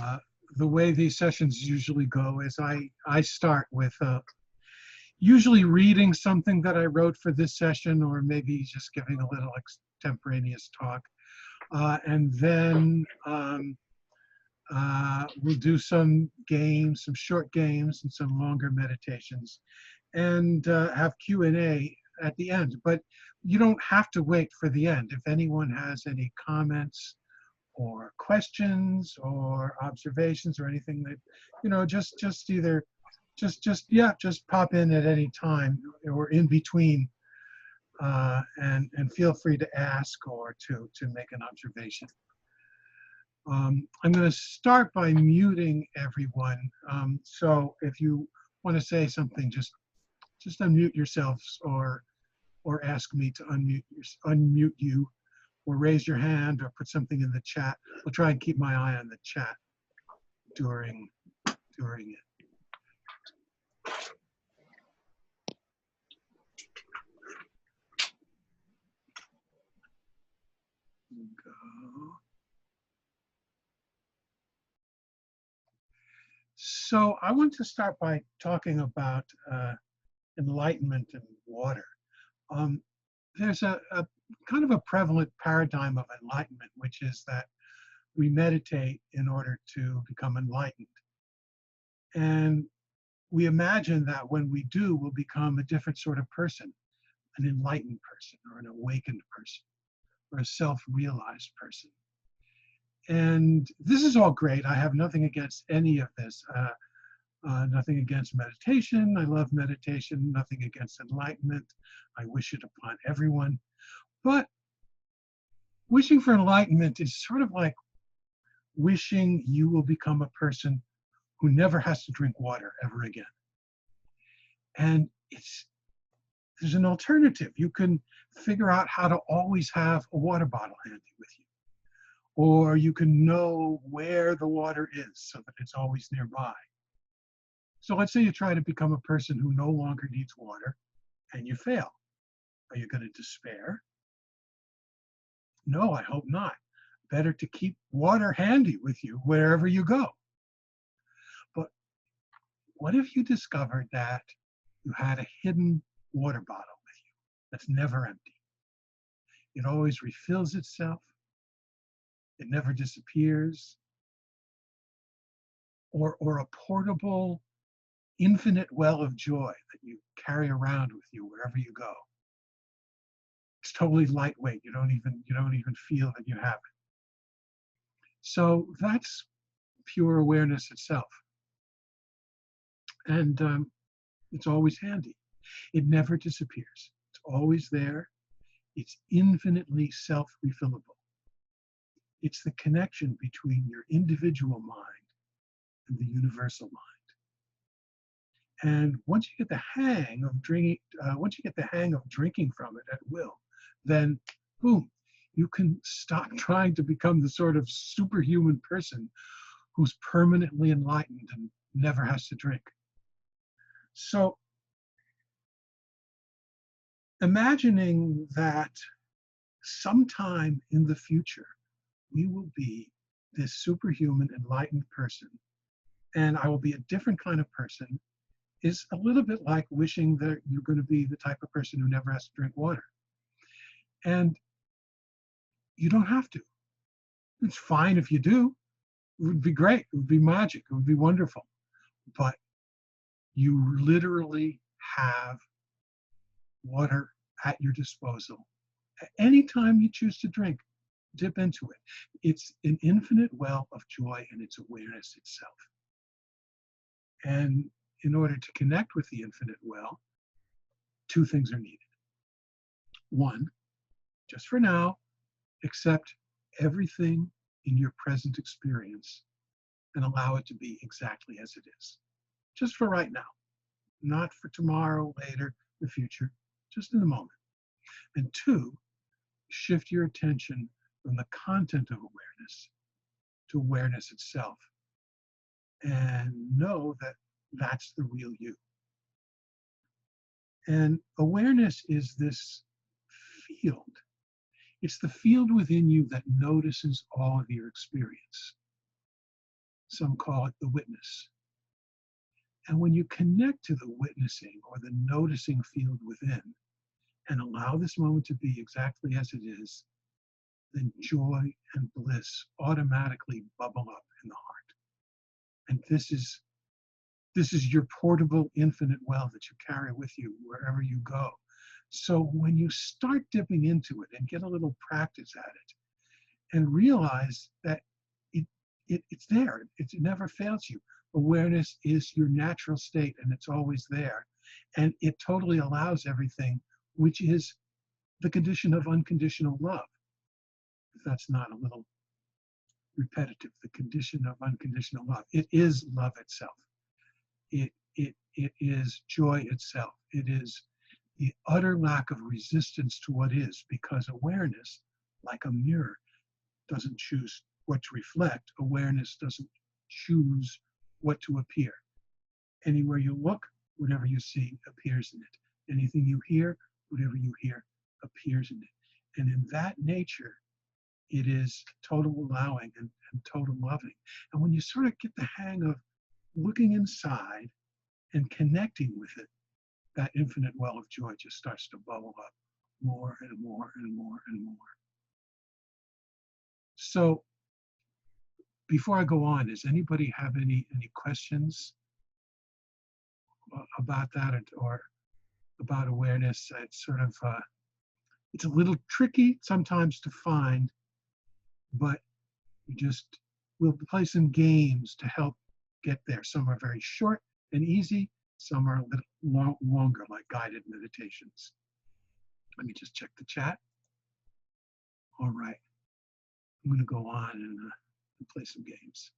Uh, the way these sessions usually go is I start with usually reading something that I wrote for this session, or maybe just giving a little extemporaneous talk. And then we'll do some games, some short games and some longer meditations, and have Q&A at the end. But you don't have to wait for the end. If anyone has any comments or questions or observations or anything, that, just either just pop in at any time or in between, and feel free to ask or to make an observation. I'm going to start by muting everyone. So if you want to say something, just unmute yourselves, or ask me to unmute you, or raise your hand, or put something in the chat. I'll try and keep my eye on the chat during it. Go. So I want to start by talking about enlightenment and water. There's a kind of a prevalent paradigm of enlightenment, which is that we meditate in order to become enlightened. And we imagine that when we do, we'll become a different sort of person, an enlightened person, or an awakened person, or a self-realized person. And this is all great. I have nothing against any of this. Nothing against meditation. I love meditation. Nothing against enlightenment. I wish it upon everyone. But wishing for enlightenment is sort of like wishing you will become a person who never has to drink water ever again. And there's an alternative. You can figure out how to always have a water bottle handy with you. Or you can know where the water is so that it's always nearby. So let's say you try to become a person who no longer needs water and you fail. Are you going to despair? No, I hope not. Better to keep water handy with you wherever you go. But what if you discovered that you had a hidden water bottle with you that's never empty? It always refills itself. It never disappears. Or a portable, infinite well of joy that you carry around with you wherever you go. It's totally lightweight. You don't even feel that you have it. So that's pure awareness itself. And it's always handy. It never disappears. It's always there. It's infinitely self-refillable. It's the connection between your individual mind and the universal mind. And once you get the hang of drinking, from it at will, then boom, you can stop trying to become the sort of superhuman person who's permanently enlightened and never has to drink. So imagining that sometime in the future, we will be this superhuman enlightened person, and I will be a different kind of person, is a little bit like wishing that you're going to be the type of person who never has to drink water. And you don't have to. It's fine if you do. It would be great. It would be magic. It would be wonderful. But you literally have water at your disposal. At any time you choose to drink, dip into it. It's an infinite well of joy, and it's awareness itself. And in order to connect with the infinite well, two things are needed. One, just for now, accept everything in your present experience and allow it to be exactly as it is. Just for right now, not for tomorrow, later, the future, just in the moment. And two, shift your attention from the content of awareness to awareness itself, and know that that's the real you. And awareness is this field. It's the field within you that notices all of your experience. Some call it the witness. And when you connect to the witnessing or the noticing field within and allow this moment to be exactly as it is, then joy and bliss automatically bubble up in the heart. And this is your portable infinite well that you carry with you wherever you go. So when you start dipping into it and get a little practice at it and realize that it's there, it never fails you. Awareness is your natural state and it's always there. And it totally allows everything, which is the condition of unconditional love. If that's not a little repetitive, the condition of unconditional love. It is love itself. It is joy itself. It is the utter lack of resistance to what is, because awareness, like a mirror, doesn't choose what to reflect. Awareness doesn't choose what to appear. Anywhere you look, whatever you see appears in it. Anything you hear, whatever you hear appears in it. And in that nature, it is total allowing and total loving. And when you sort of get the hang of looking inside and connecting with it, that infinite well of joy just starts to bubble up more and more and more and more. So before I go on, does anybody have any questions about that or about awareness? It's sort of, it's a little tricky sometimes to find, but we'll play some games to help get there. Some are very short and easy. Some are a little longer, like guided meditations. Let me just check the chat. All right. I'm going to go on and play some games.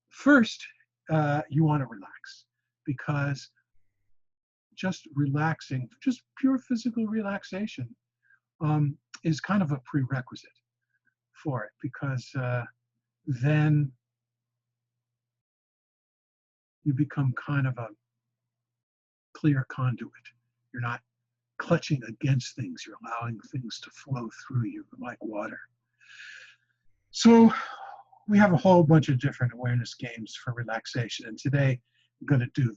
First, you want to relax, because just relaxing, just pure physical relaxation is kind of a prerequisite for it, because then you become kind of a clear conduit. You're not clutching against things. You're allowing things to flow through you like water. So we have a whole bunch of different awareness games for relaxation. And today I'm going to do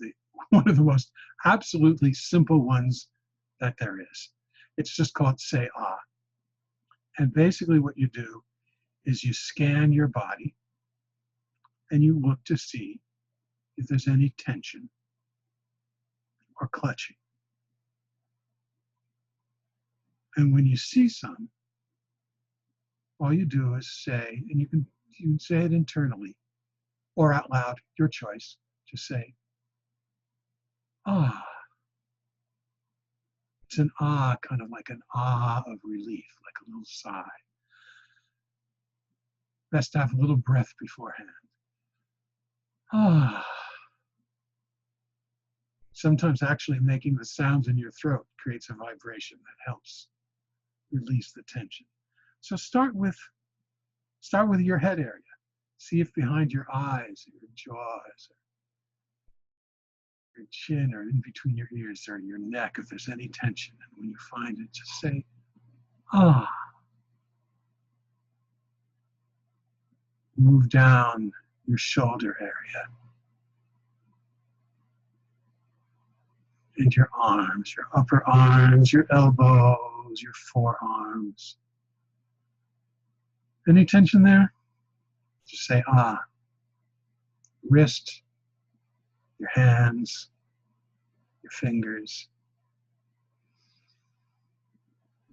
one of the most absolutely simple ones that there is. It's just called Say Ah. And basically what you do is you scan your body and you look to see if there's any tension or clutching. And when you see some, all you do is say, and you can say it internally or out loud, your choice, just say, ah. It's an ah, kind of like an ah of relief, like a little sigh. Best to have a little breath beforehand. Ah. Sometimes actually making the sounds in your throat creates a vibration that helps release the tension. So start with your head area. See if behind your eyes, your jaws, your chin, or in between your ears or your neck, if there's any tension. And when you find it, just say, ah. Move down your shoulder area and your arms, your upper arms, your elbows, your forearms. Any tension there? Just say, ah. Wrist, your hands, your fingers.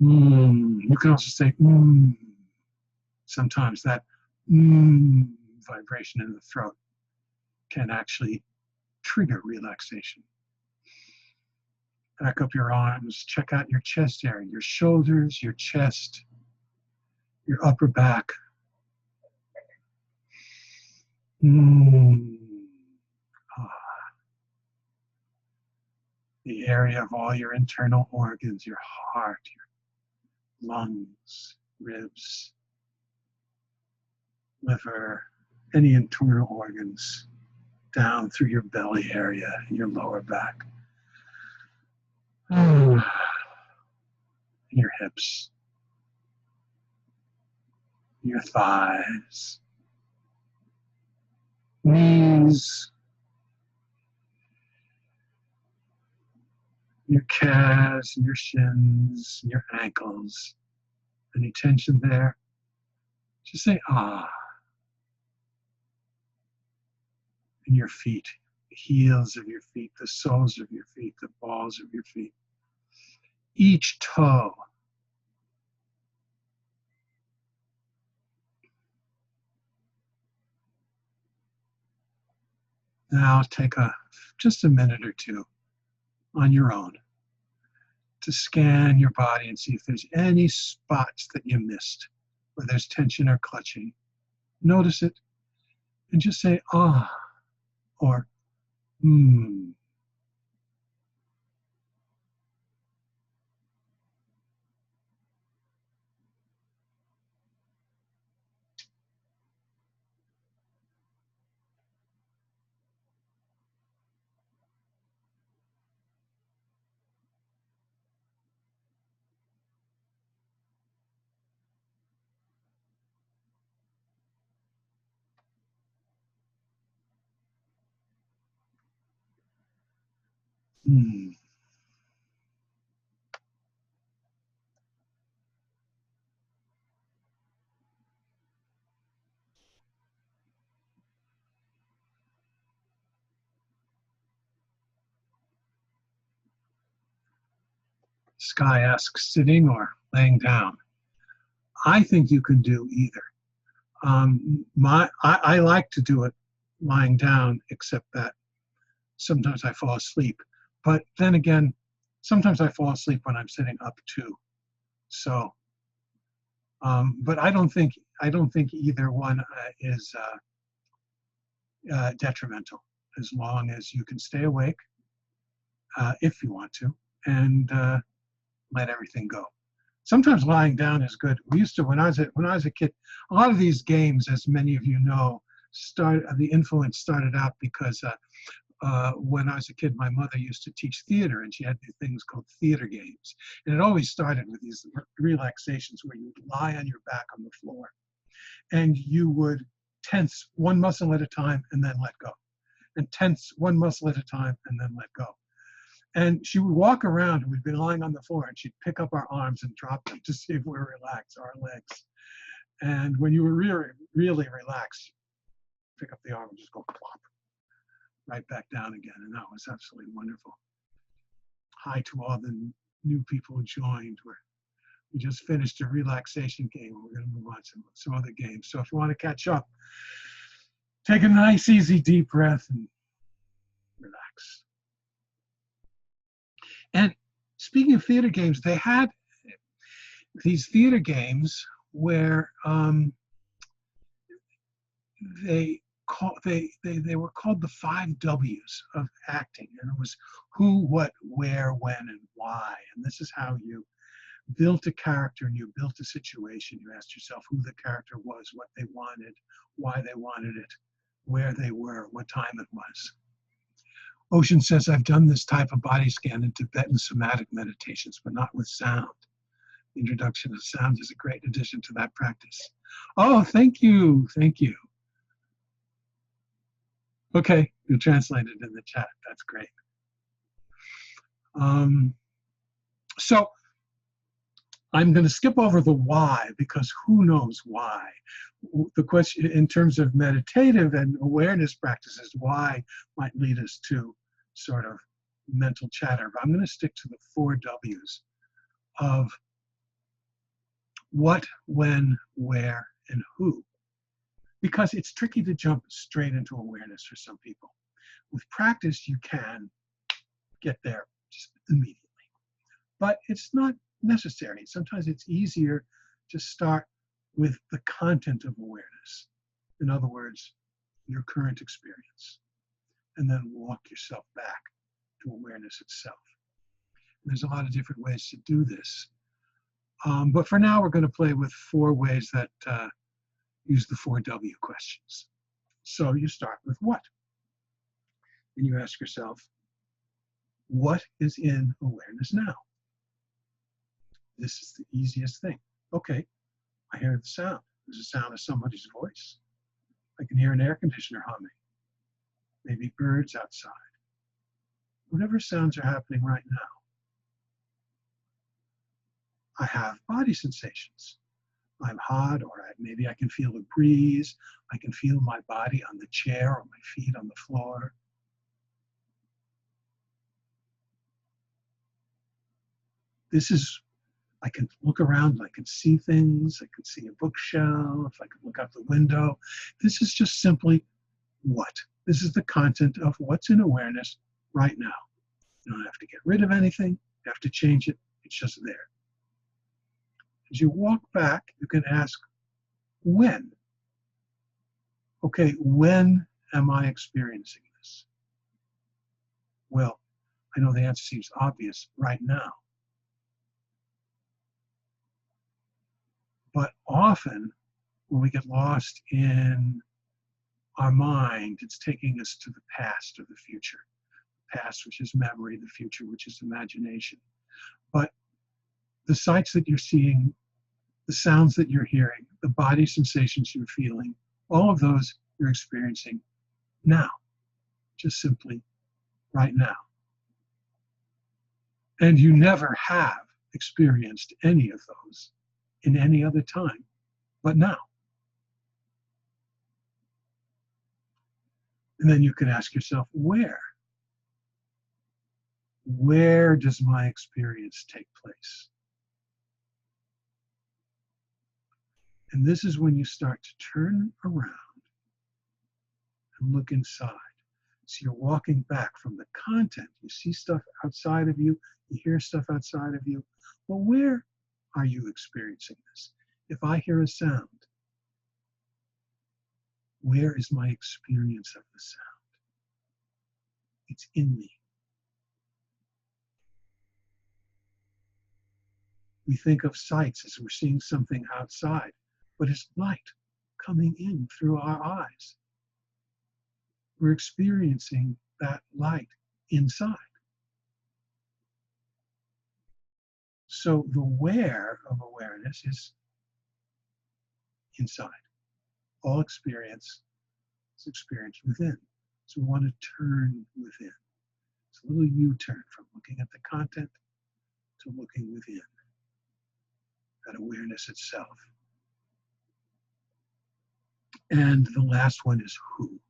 You can also say, Sometimes that vibration in the throat can actually trigger relaxation. Back up your arms, check out your chest area, your shoulders, your chest, your upper back. The area of all your internal organs, your heart, your lungs, ribs, liver, any internal organs, down through your belly area and your lower back. Your hips, your thighs, knees, your calves, and your shins, and your ankles. Any tension there? Just say ah. And your feet, the heels of your feet, the soles of your feet, the balls of your feet. Each toe. Now take just a minute or two on your own to scan your body and see if there's any spots that you missed where there's tension or clutching. Notice it and just say ah or hmm. Hmm. Sky asks sitting or laying down. I think you can do either. I like to do it lying down, except that sometimes I fall asleep. But then again, sometimes I fall asleep when I'm sitting up too. So, but I don't think either one is detrimental, as long as you can stay awake if you want to, and let everything go. Sometimes lying down is good. We used to, when I was a kid, a lot of these games, as many of you know, the influence started out because when I was a kid, my mother used to teach theater, and she had these things called theater games. And it always started with these relaxations where you would lie on your back on the floor, and you would tense one muscle at a time and then let go, and tense one muscle at a time and then let go. And she would walk around, and we'd be lying on the floor, and she'd pick up our arms and drop them to see if we were relaxed, our legs. And when you were really, really relaxed, pick up the arm and just go plop right back down again. And that was absolutely wonderful. Hi to all the new people who joined. We just finished a relaxation game. We're going to move on to some other games. So if you want to catch up, take a nice, easy, deep breath and relax. And speaking of theater games, they had these theater games where they were called the 5 W's of acting, and it was who, what, where, when, and why. And this is how you built a character and you built a situation. You asked yourself who the character was, what they wanted, why they wanted it, where they were, what time it was. Ocean says, I've done this type of body scan in Tibetan somatic meditations, but not with sound. The introduction of sound is a great addition to that practice. Oh, thank you. Thank you. Okay, you translated in the chat. That's great. So I'm going to skip over the why, because who knows why. The question in terms of meditative and awareness practices, why might lead us to sort of mental chatter. But I'm going to stick to the 4 W's of what, when, where, and who. Because it's tricky to jump straight into awareness for some people. With practice, you can get there just immediately. But it's not necessary. Sometimes it's easier to start with the content of awareness. In other words, your current experience, and then walk yourself back to awareness itself. And there's a lot of different ways to do this. But for now, we're going to play with 4 ways that use the 4 W questions. So you start with what? And you ask yourself, what is in awareness now? This is the easiest thing. Okay, I hear the sound. There's a sound of somebody's voice. I can hear an air conditioner humming. maybe birds outside, whatever sounds are happening right now. I have body sensations. I'm hot, or maybe I can feel a breeze. I can feel my body on the chair or my feet on the floor. I can look around, I can see things, I can see a bookshelf, I can look out the window. This is just simply what? This is the content of what's in awareness right now. You don't have to get rid of anything, you have to change it, it's just there. As you walk back, you can ask, when? Okay, when am I experiencing this? Well, I know the answer seems obvious right now. But often, when we get lost in our mind, it's taking us to the past or the future. Past, which is memory, the future, which is imagination. But the sights that you're seeing, the sounds that you're hearing, the body sensations you're feeling, all of those you're experiencing now, just simply right now. And you never have experienced any of those in any other time but now. And then you can ask yourself, where? Where does my experience take place? And this is when you start to turn around and look inside. So you're walking back from the content. You see stuff outside of you, you hear stuff outside of you. Well, where are you experiencing this? If I hear a sound, where is my experience of the sound? It's in me. We think of sights as we're seeing something outside, but it's light coming in through our eyes. We're experiencing that light inside. So the where of awareness is inside. All experience is experienced within. So we want to turn within. It's a little U-turn from looking at the content to looking within, at awareness itself. And the last one is who.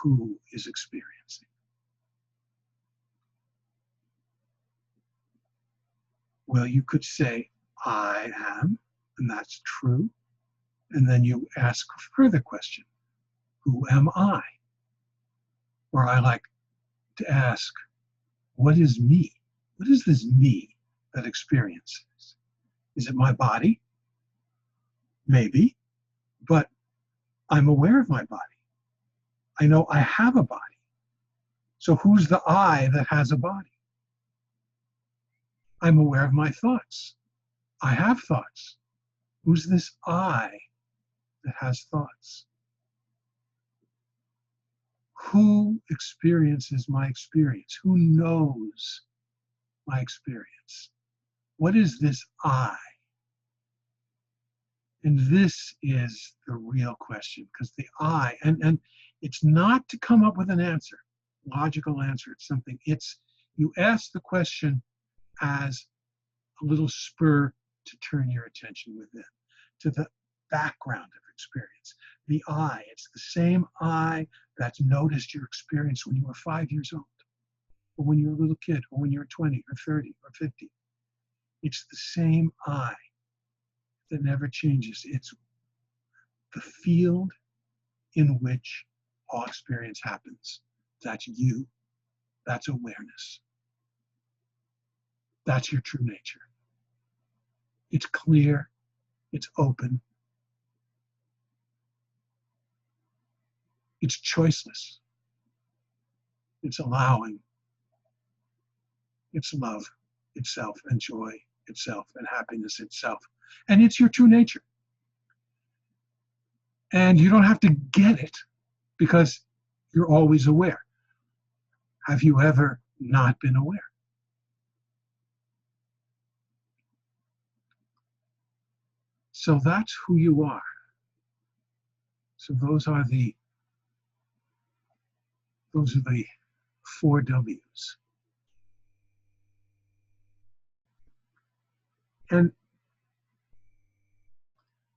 Who is experiencing? Well, you could say, I am, and that's true. And then you ask a further question, who am I? Or I like to ask, what is me? What is this me that experiences? Is it my body? Maybe, but I'm aware of my body. I know I have a body. So who's the I that has a body? I'm aware of my thoughts. I have thoughts. Who's this I that has thoughts? Who experiences my experience? Who knows my experience? What is this I? And this is the real question, because the I, and it's not to come up with an answer, logical answer. It's something, you ask the question as a little spur to turn your attention within, to the background of experience. The I, it's the same I that's noticed your experience when you were 5 years old, or when you were a little kid, or when you were 20 or 30 or 50. It's the same I that never changes. It's the field in which all experience happens. That's you. That's awareness. That's your true nature. It's clear. It's open. It's choiceless. It's allowing. It's love itself and joy itself and happiness itself. And it's your true nature. And you don't have to get it because you're always aware. Have you ever not been aware? So that's who you are. So those are the Those are the 4 W's. And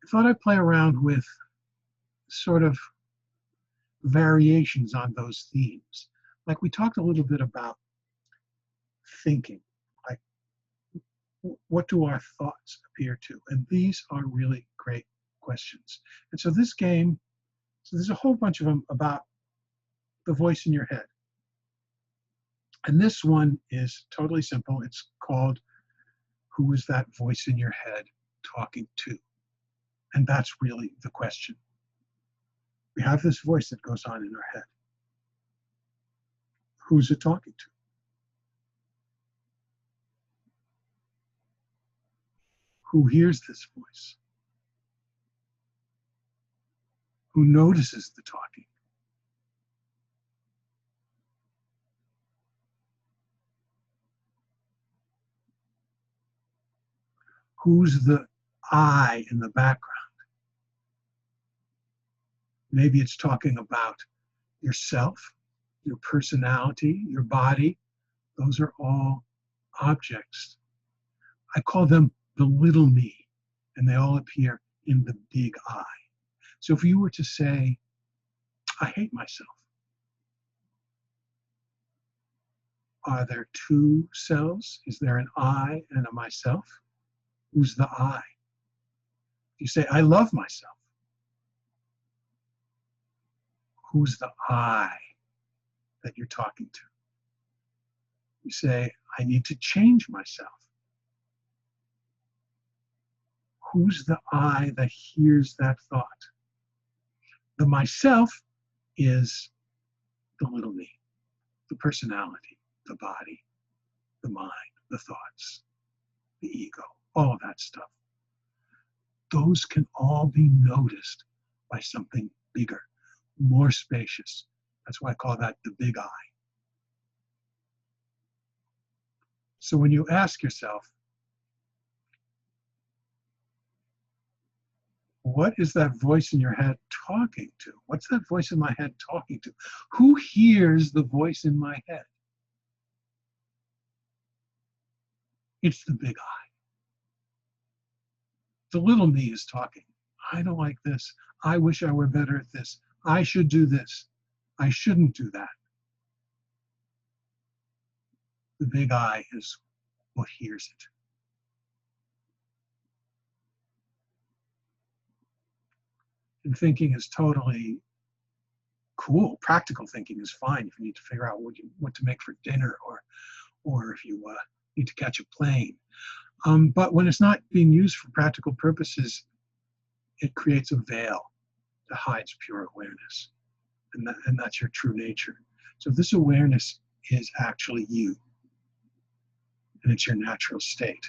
I thought I'd play around with sort of variations on those themes. Like we talked a little bit about thinking, like what do our thoughts appear to? And these are really great questions. And so this game, so there's a whole bunch of them about the voice in your head. And this one is totally simple. It's called, who is that voice in your head talking to? And that's really the question. We have this voice that goes on in our head. Who's it talking to? Who hears this voice? Who notices the talking? Who's the I in the background? Maybe it's talking about yourself, your personality, your body. Those are all objects. I call them the little me, and they all appear in the big I. So if you were to say, I hate myself, are there 2 selves? Is there an I and a myself? Who's the I? You say, I love myself. Who's the I that you're talking to? You say, I need to change myself. Who's the I that hears that thought? The myself is the little me, the personality, the body, the mind, the thoughts, the ego, all of that stuff. Those can all be noticed by something bigger, more spacious. That's why I call that the big I. So when you ask yourself, what is that voice in your head talking to? What's that voice in my head talking to? Who hears the voice in my head? It's the big I. The little me is talking. I don't like this. I wish I were better at this. I should do this. I shouldn't do that. The big I is what hears it. And thinking is totally cool. Practical thinking is fine if you need to figure out what to make for dinner, or if you need to catch a plane. But when it's not being used for practical purposes, it creates a veil that hides pure awareness. And that's your true nature. So this awareness is actually you. And it's your natural state.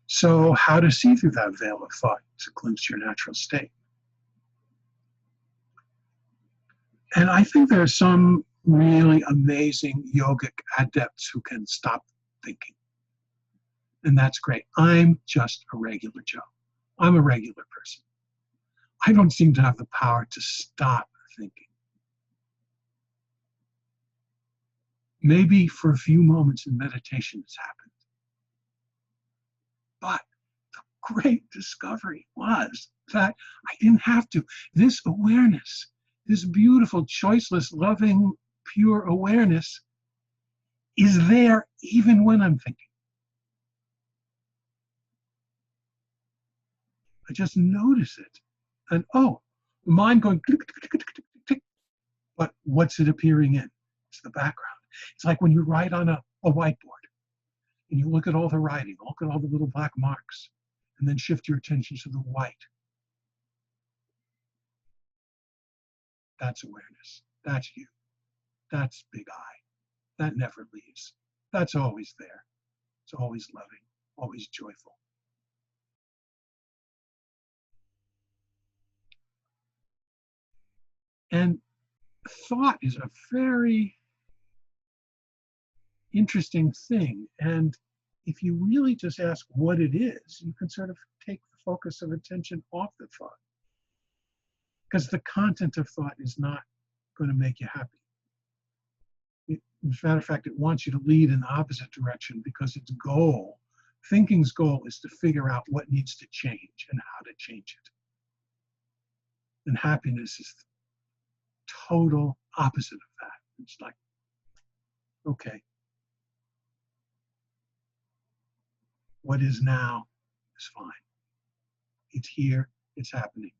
So how to see through that veil of thought to glimpse your natural state? And I think there are some really amazing yogic adepts who can stop thinking. And that's great. I'm just a regular Joe. I'm a regular person. I don't seem to have the power to stop thinking. Maybe for a few moments in meditation it's happened. But the great discovery was that I didn't have to. This awareness, this beautiful, choiceless, loving, pure awareness is there even when I'm thinking. I just notice it. And oh, the mind going tick, tick, tick, tick, tick. But what's it appearing in? It's the background. It's like when you write on a whiteboard and you look at all the writing, look at all the little black marks, and then shift your attention to the white. That's awareness. That's you. That's big I. That never leaves. That's always there. It's always loving, always joyful. And thought is a very interesting thing. And if you really just ask what it is, you can sort of take the focus of attention off the thought. Because the content of thought is not going to make you happy. As a matter of fact, it wants you to lead in the opposite direction because its goal, thinking's goal, is to figure out what needs to change and how to change it. And happiness is the total opposite of that. It's like, okay, what is now is fine. It's here, it's happening.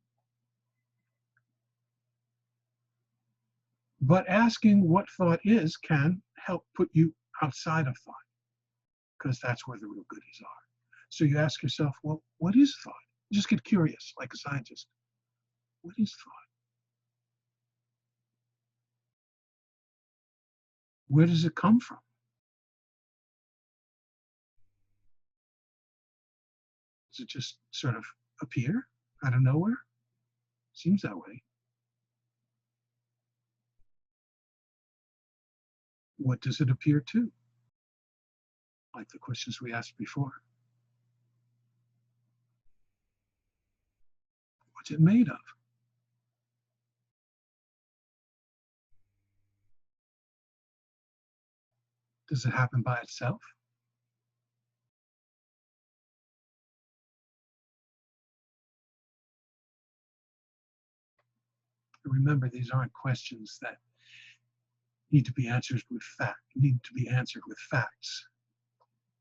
But asking what thought is can help put you outside of thought, because that's where the real goodies are. So you ask yourself, well, what is thought? Just get curious, like a scientist. What is thought? Where does it come from? Does it just sort of appear out of nowhere? Seems that way. What does it appear to? Like the questions we asked before. What's it made of? Does it happen by itself? Remember, these aren't questions that need to be answered with facts.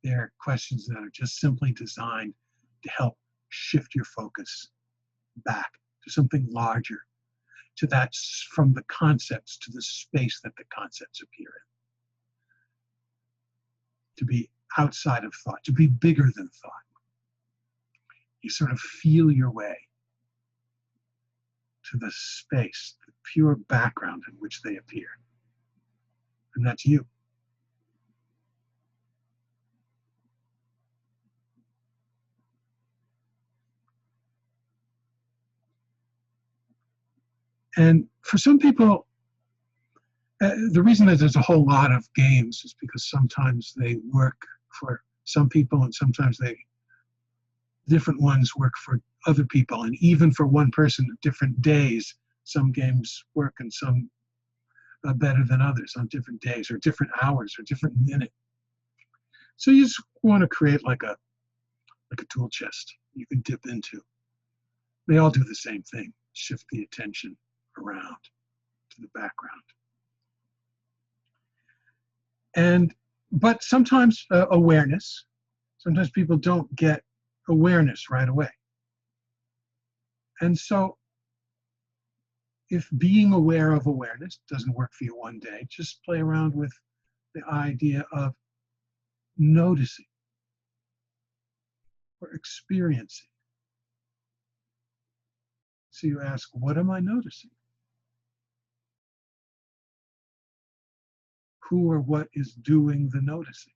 They're questions that are just simply designed to help shift your focus back to something larger, to that, from the concepts to the space that the concepts appear in. To be outside of thought, to be bigger than thought. You sort of feel your way to the space, the pure background in which they appear. And that's you. And for some people, the reason that there's a whole lot of games is because sometimes they work for some people and sometimes different ones work for other people. And even for one person, different days, some games work and some better than others on different days or different hours or different minutes. So you just want to create like a tool chest you can dip into. They all do the same thing, shift the attention around to the background. But sometimes awareness, sometimes people don't get awareness right away. And so if being aware of awareness doesn't work for you one day, just play around with the idea of noticing or experiencing. So you ask, what am I noticing? Who or what is doing the noticing?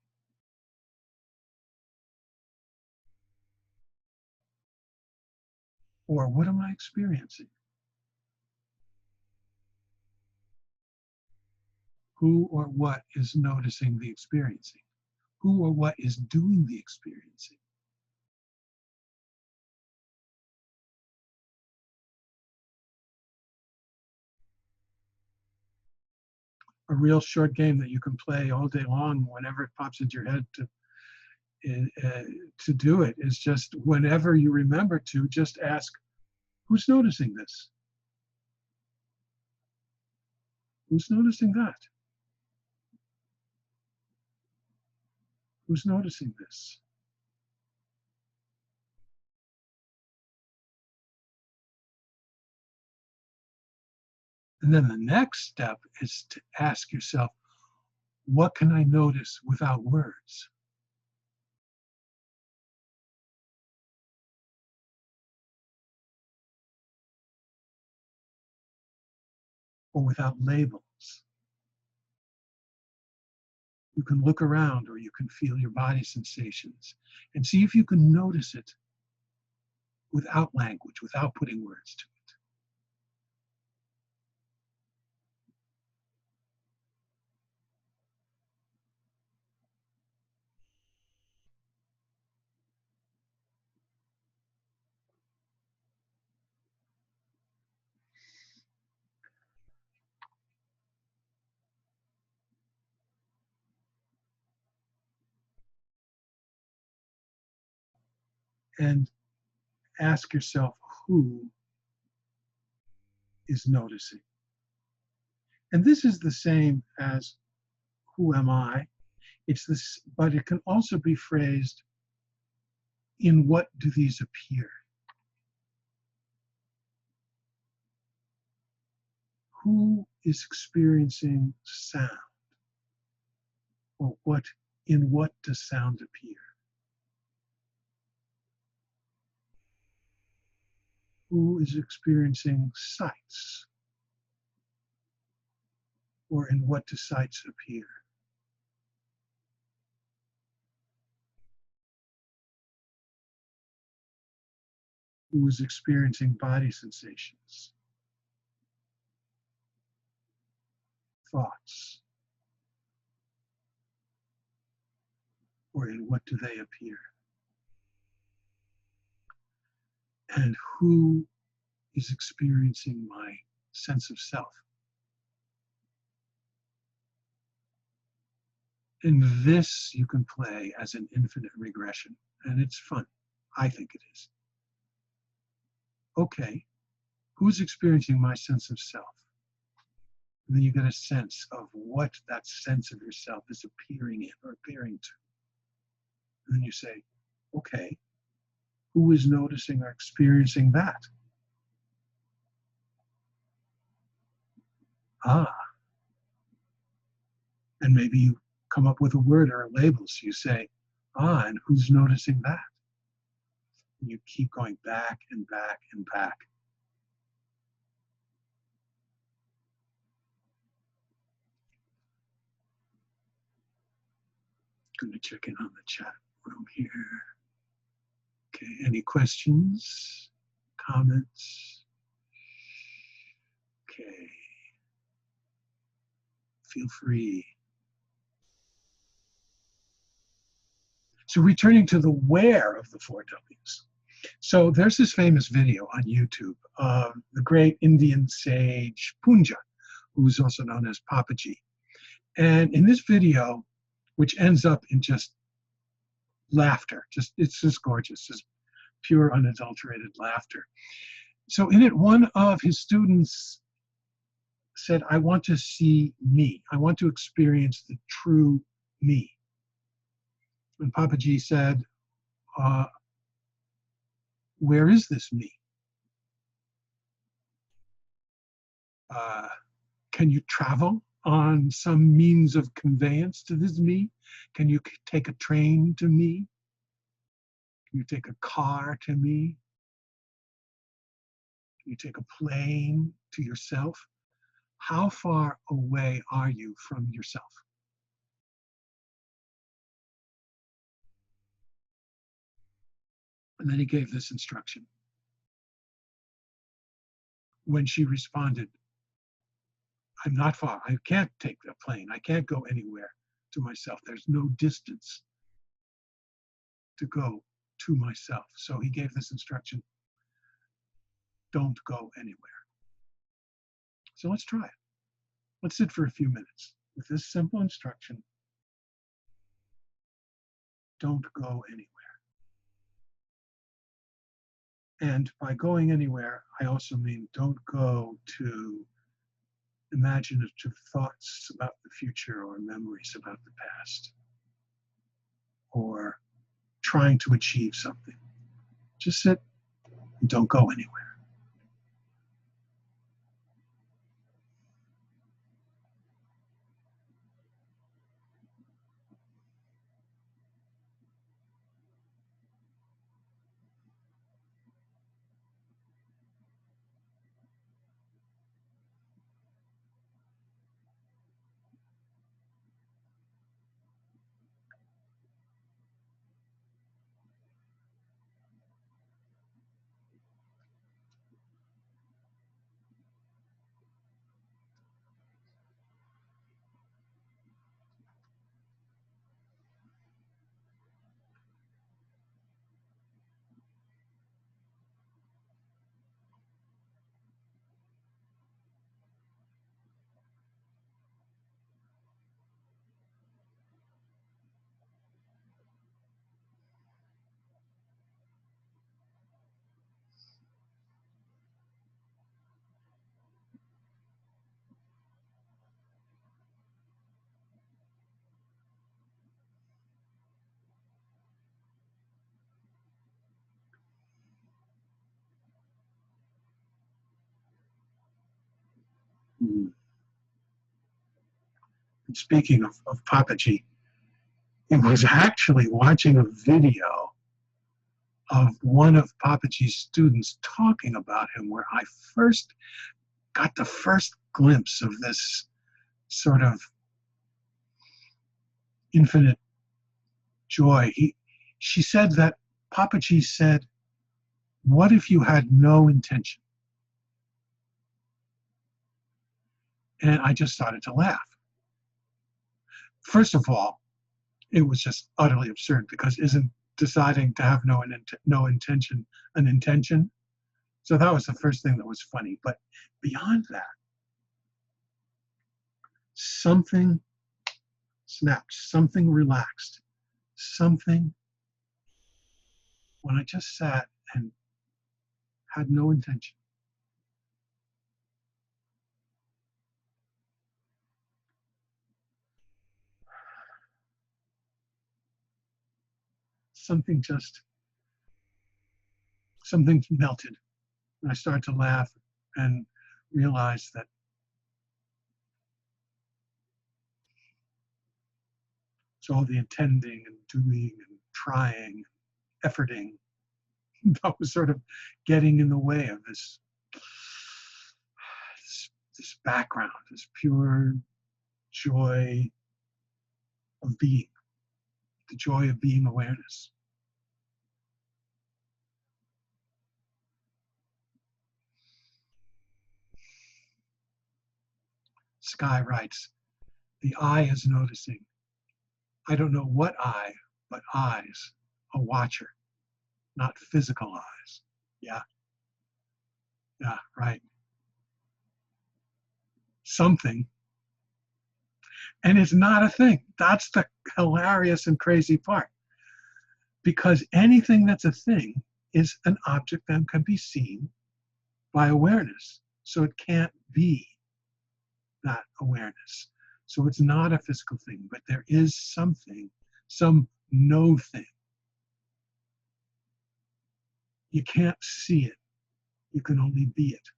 Or what am I experiencing? Who or what is noticing the experiencing? Who or what is doing the experiencing? A real short game that you can play all day long whenever it pops into your head to do it is just whenever you remember to just ask, who's noticing this? Who's noticing that? Who's noticing this? And then the next step is to ask yourself, what can I notice without words? Or without labels? You can look around or you can feel your body sensations and see if you can notice it without language, without putting words to it. and ask yourself who is noticing. And this is the same as who am I? It's this, but it can also be phrased in what do these appear? Who is experiencing sound? Or what, in what does sound appear? Who is experiencing sights? Or in what do sights appear? Who is experiencing body sensations? Thoughts? Or in what do they appear? And who is experiencing my sense of self? And this you can play as an infinite regression, and it's fun. I think it is. Okay, who's experiencing my sense of self? And then you get a sense of what that sense of yourself is appearing in or appearing to. And then you say, okay, who is noticing or experiencing that? Ah, and maybe you come up with a word or a label. So you say, ah, and who's noticing that? And you keep going back and back and back. I'm going to check in on the chat room here. Okay, any questions, comments? Okay, feel free. So returning to the where of the four W's. So there's this famous video on YouTube of the great Indian sage Punja, who's also known as Papaji. And in this video, which ends up in just laughter, it's just gorgeous, just pure unadulterated laughter. So in it, one of his students said, I want to see me. I want to experience the true me. And Papaji said, where is this me? Can you travel on some means of conveyance to this me? Can you take a train to me? Can you take a car to me? Can you take a plane to yourself? How far away are you from yourself? And then he gave this instruction. When she responded, I'm not far. I can't take the plane. I can't go anywhere to myself. There's no distance to go to myself. So he gave this instruction, don't go anywhere. So let's try it. Let's sit for a few minutes with this simple instruction, don't go anywhere. And by going anywhere, I also mean don't go to imaginative thoughts about the future or memories about the past or trying to achieve something. Just sit and don't go anywhere. Mm. And speaking of Papaji, it was actually watching a video of one of Papaji's students talking about him where I first got the first glimpse of this sort of infinite joy. She said that Papaji said, "What if you had no intention?" And I just started to laugh. First of all, it was just utterly absurd because isn't deciding to have no intention an intention? So that was the first thing that was funny. But beyond that, something snapped, something relaxed, something when I just sat and had no intention. Something something melted. And I started to laugh and realized that it's all the attending and doing and trying, efforting that was sort of getting in the way of this background, this pure joy of being, the joy of being awareness. Sky writes, the eye is noticing. I don't know what eye, but eyes, a watcher, not physical eyes. Yeah, yeah, right. Something. And it's not a thing. That's the hilarious and crazy part. Because anything that's a thing is an object that can be seen by awareness. So it can't be that awareness. So it's not a physical thing, but there is something, some no thing. You can't see it. You can only be it.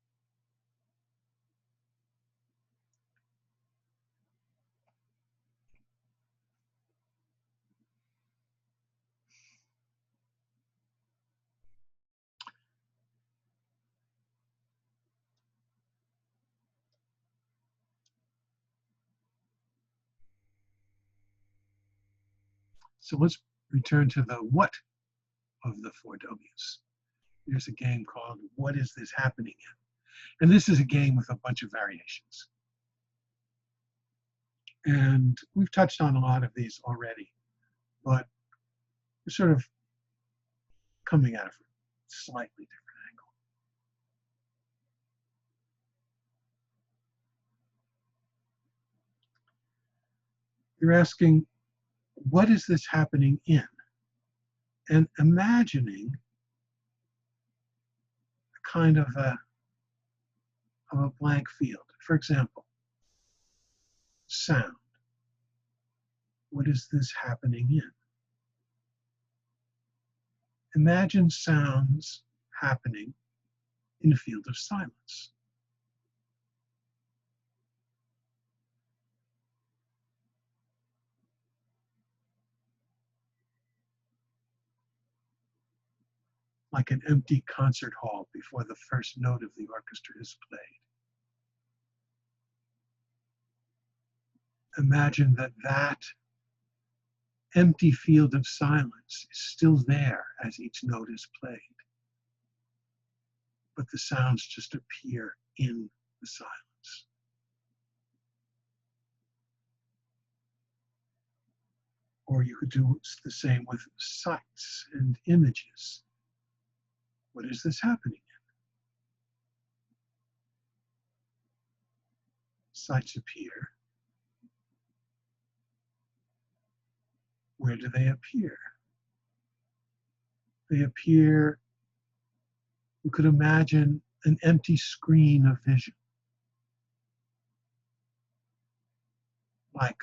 So let's return to the what of the four W's. There's a game called What Is This Happening In? And this is a game with a bunch of variations. And we've touched on a lot of these already, but we're sort of coming at it from a slightly different angle. You're asking, what is this happening in? And imagining a kind of a blank field. For example, sound. What is this happening in? Imagine sounds happening in a field of silence. Like an empty concert hall before the first note of the orchestra is played. Imagine that empty field of silence is still there as each note is played, but the sounds just appear in the silence. Or you could do the same with sights and images. What is this happening in? Sights appear. Where do they appear? They appear, you could imagine an empty screen of vision. Like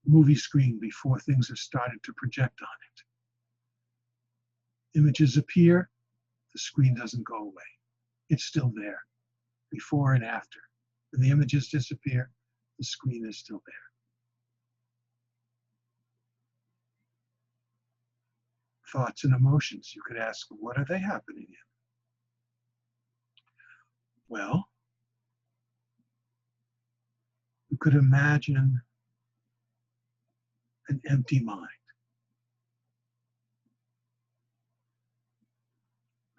a movie screen before things are started to project on it. Images appear, the screen doesn't go away. It's still there. before and after. When the images disappear, the screen is still there. Thoughts and emotions, you could ask, what are they happening in? Well, you could imagine an empty mind.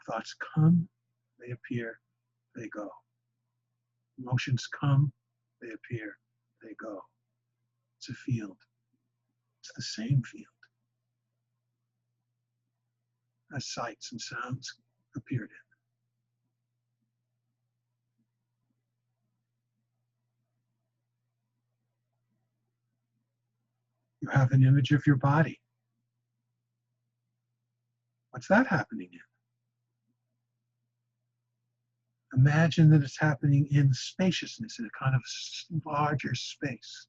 Thoughts come, they appear, they go. Emotions come, they appear, they go. It's a field. It's the same field as sights and sounds appeared in. You have an image of your body. What's that happening in? Imagine that it's happening in spaciousness, in a kind of larger space.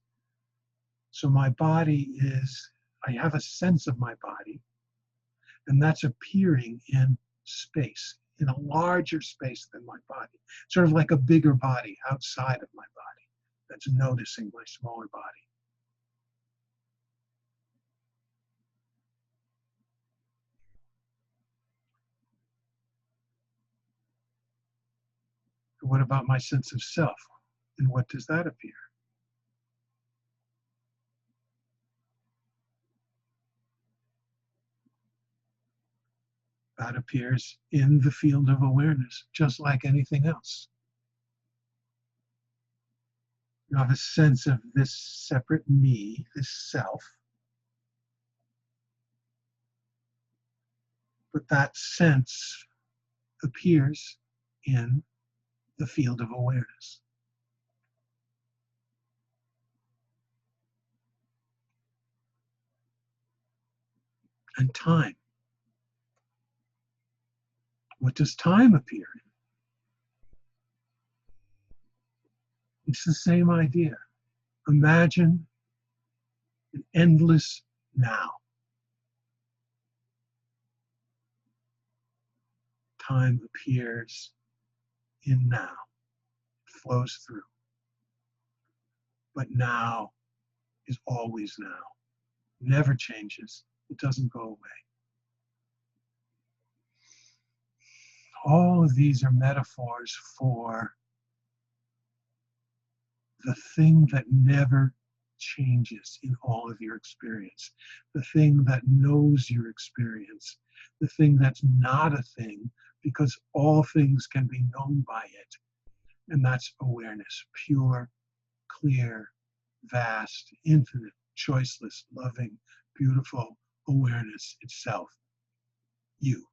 So my body is, I have a sense of my body, and that's appearing in space, in a larger space than my body. Sort of like a bigger body outside of my body that's noticing my smaller body. What about my sense of self? And what does that appear? That appears in the field of awareness, just like anything else. You have a sense of this separate me, this self, but that sense appears in the field of awareness. And time. What does time appear in? It's the same idea. Imagine an endless now. Time appears in now, flows through. But now is always now, never changes, it doesn't go away. All of these are metaphors for the thing that never changes in all of your experience, the thing that knows your experience, the thing that's not a thing, because all things can be known by it. And that's awareness, pure, clear, vast, infinite, choiceless, loving, beautiful awareness itself. You,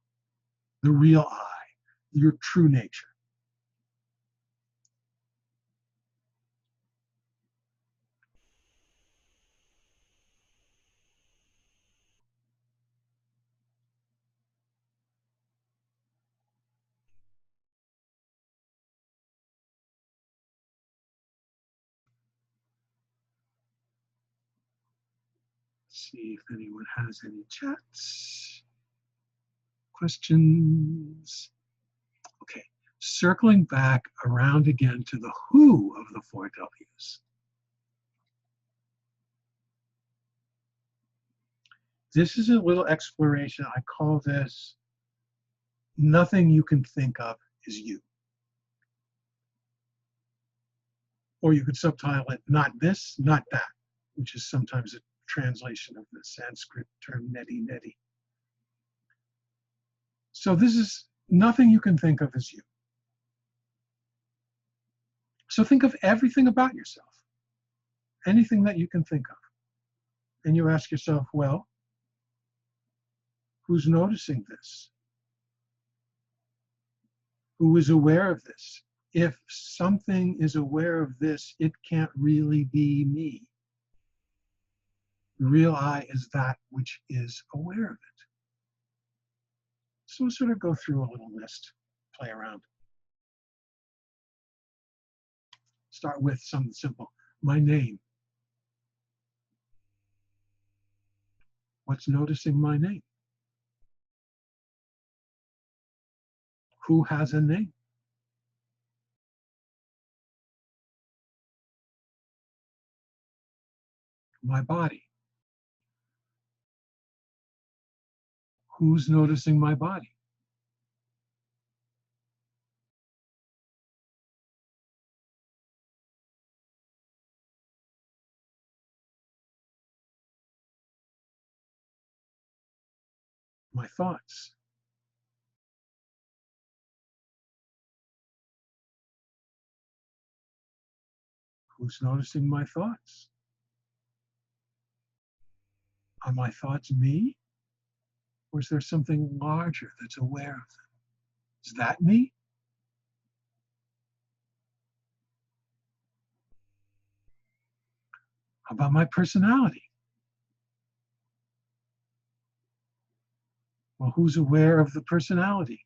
the real I, your true nature. See if anyone has any chats, questions. Okay, circling back around again to the who of the four W's. This is a little exploration. I call this nothing you can think of is you. Or you could subtitle it not this, not that, which is sometimes a translation of the Sanskrit term neti neti. So this is nothing you can think of as you. So think of everything about yourself, anything that you can think of. And you ask yourself, well, who's noticing this? Who is aware of this? If something is aware of this, it can't really be me. The real I is that which is aware of it. So we'll sort of go through a little list, play around. Start with something simple. My name. What's noticing my name? Who has a name? My body. Who's noticing my body? My thoughts. Who's noticing my thoughts? Are my thoughts me? Or is there something larger that's aware of them? Is that me? How about my personality? Well, who's aware of the personality?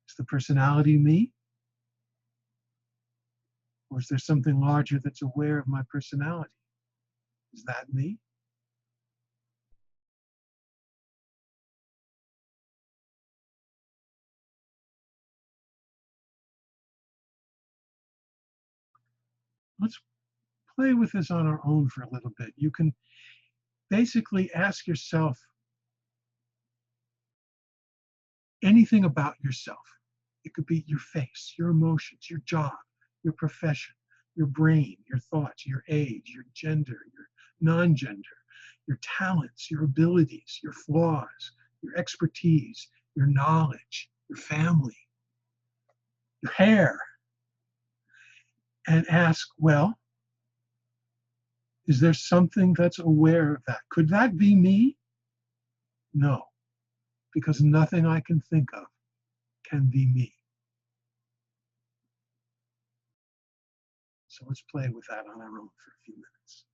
Is the personality me? Or is there something larger that's aware of my personality? Is that me? Let's play with this on our own for a little bit. You can basically ask yourself anything about yourself. It could be your face, your emotions, your job, your profession, your brain, your thoughts, your age, your gender, your non-gender, your talents, your abilities, your flaws, your expertise, your knowledge, your family, your hair, and ask, well, is there something that's aware of that? Could that be me? No, because nothing I can think of can be me. So let's play with that on our own for a few minutes.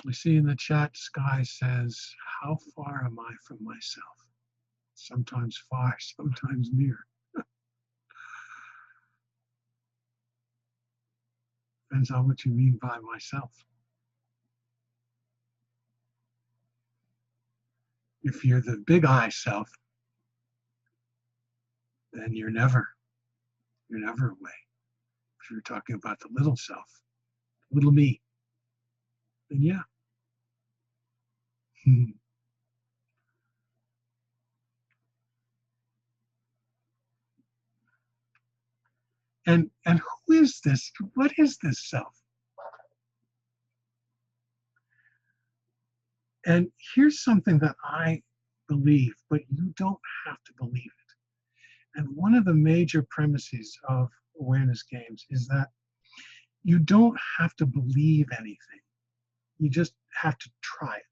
I see in the chat, Sky says, how far am I from myself? Sometimes far, sometimes near. Depends on what you mean by myself. If you're the big I self, then you're never away. If you're talking about the little self, little me, then yeah. And who is this? What is this self? And here's something that I believe, but you don't have to believe it. And one of the major premises of awareness games is that you don't have to believe anything. You just have to try it.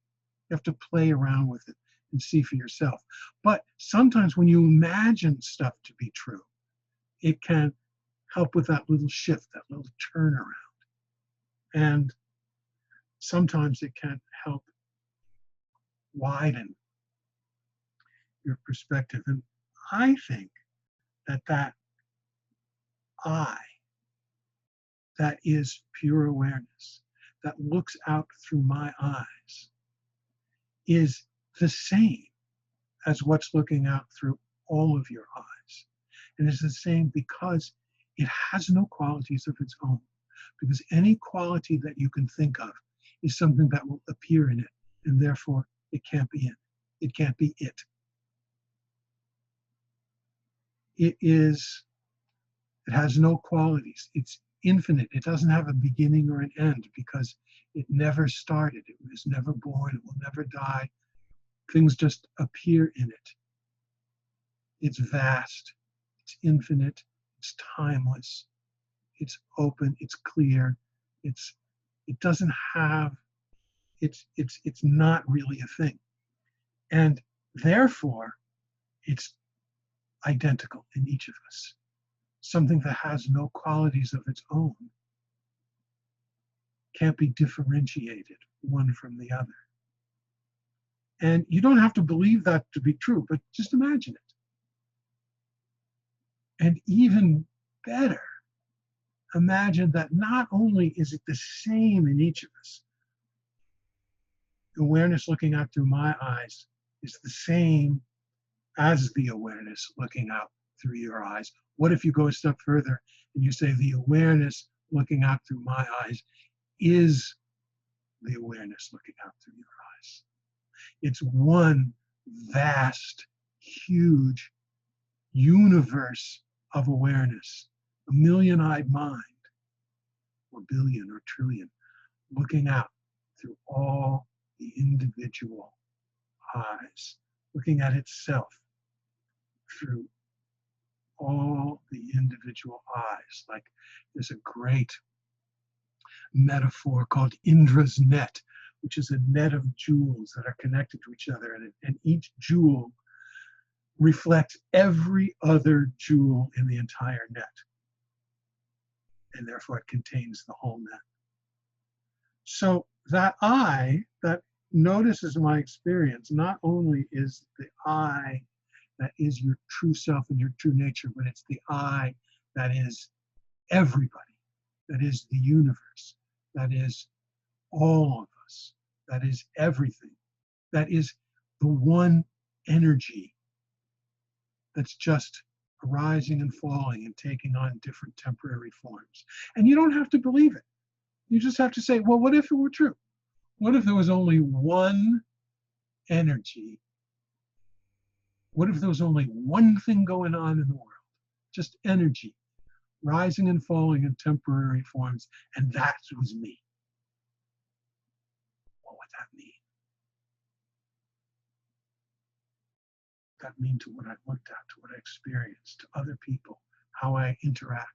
You have to play around with it and see for yourself. But sometimes when you imagine stuff to be true, it can help with that little shift, that little turnaround. And sometimes it can help widen your perspective. And I think that that I, that is pure awareness, that looks out through my eyes, is the same as what's looking out through all of your eyes. And it's the same because it has no qualities of its own. Because any quality that you can think of is something that will appear in it, and therefore it can't be it. It can't be it. It has no qualities. It's infinite. It doesn't have a beginning or an end because it never started. It was never born. It will never die. Things just appear in it. It's vast. It's infinite. It's timeless. It's open. It's clear. It doesn't have. It's not really a thing, and therefore it's identical in each of us. Something that has no qualities of its own can't be differentiated one from the other. And you don't have to believe that to be true, but just imagine it. And even better, imagine that not only is it the same in each of us, awareness looking out through my eyes is the same as the awareness looking out through your eyes. What if you go a step further and you say the awareness looking out through my eyes is the awareness looking out through your eyes? It's one vast, huge universe of awareness, a million-eyed mind, or billion or trillion, looking out through all the individual eyes, looking at itself through all the individual eyes. Like there's a great metaphor called Indra's net, which is a net of jewels that are connected to each other, and each jewel reflects every other jewel in the entire net, and therefore it contains the whole net. So that I that notices my experience not only is the I that is your true self and your true nature, but it's the I that is everybody, that is the universe, that is all of us, that is everything, that is the one energy that's just arising and falling and taking on different temporary forms. And you don't have to believe it. You just have to say, well, what if it were true? What if there was only one energy? What if there was only one thing going on in the world? Just energy, rising and falling in temporary forms, and that was me. What would that mean? That mean to what I looked at, to what I experienced, to other people, how I interact.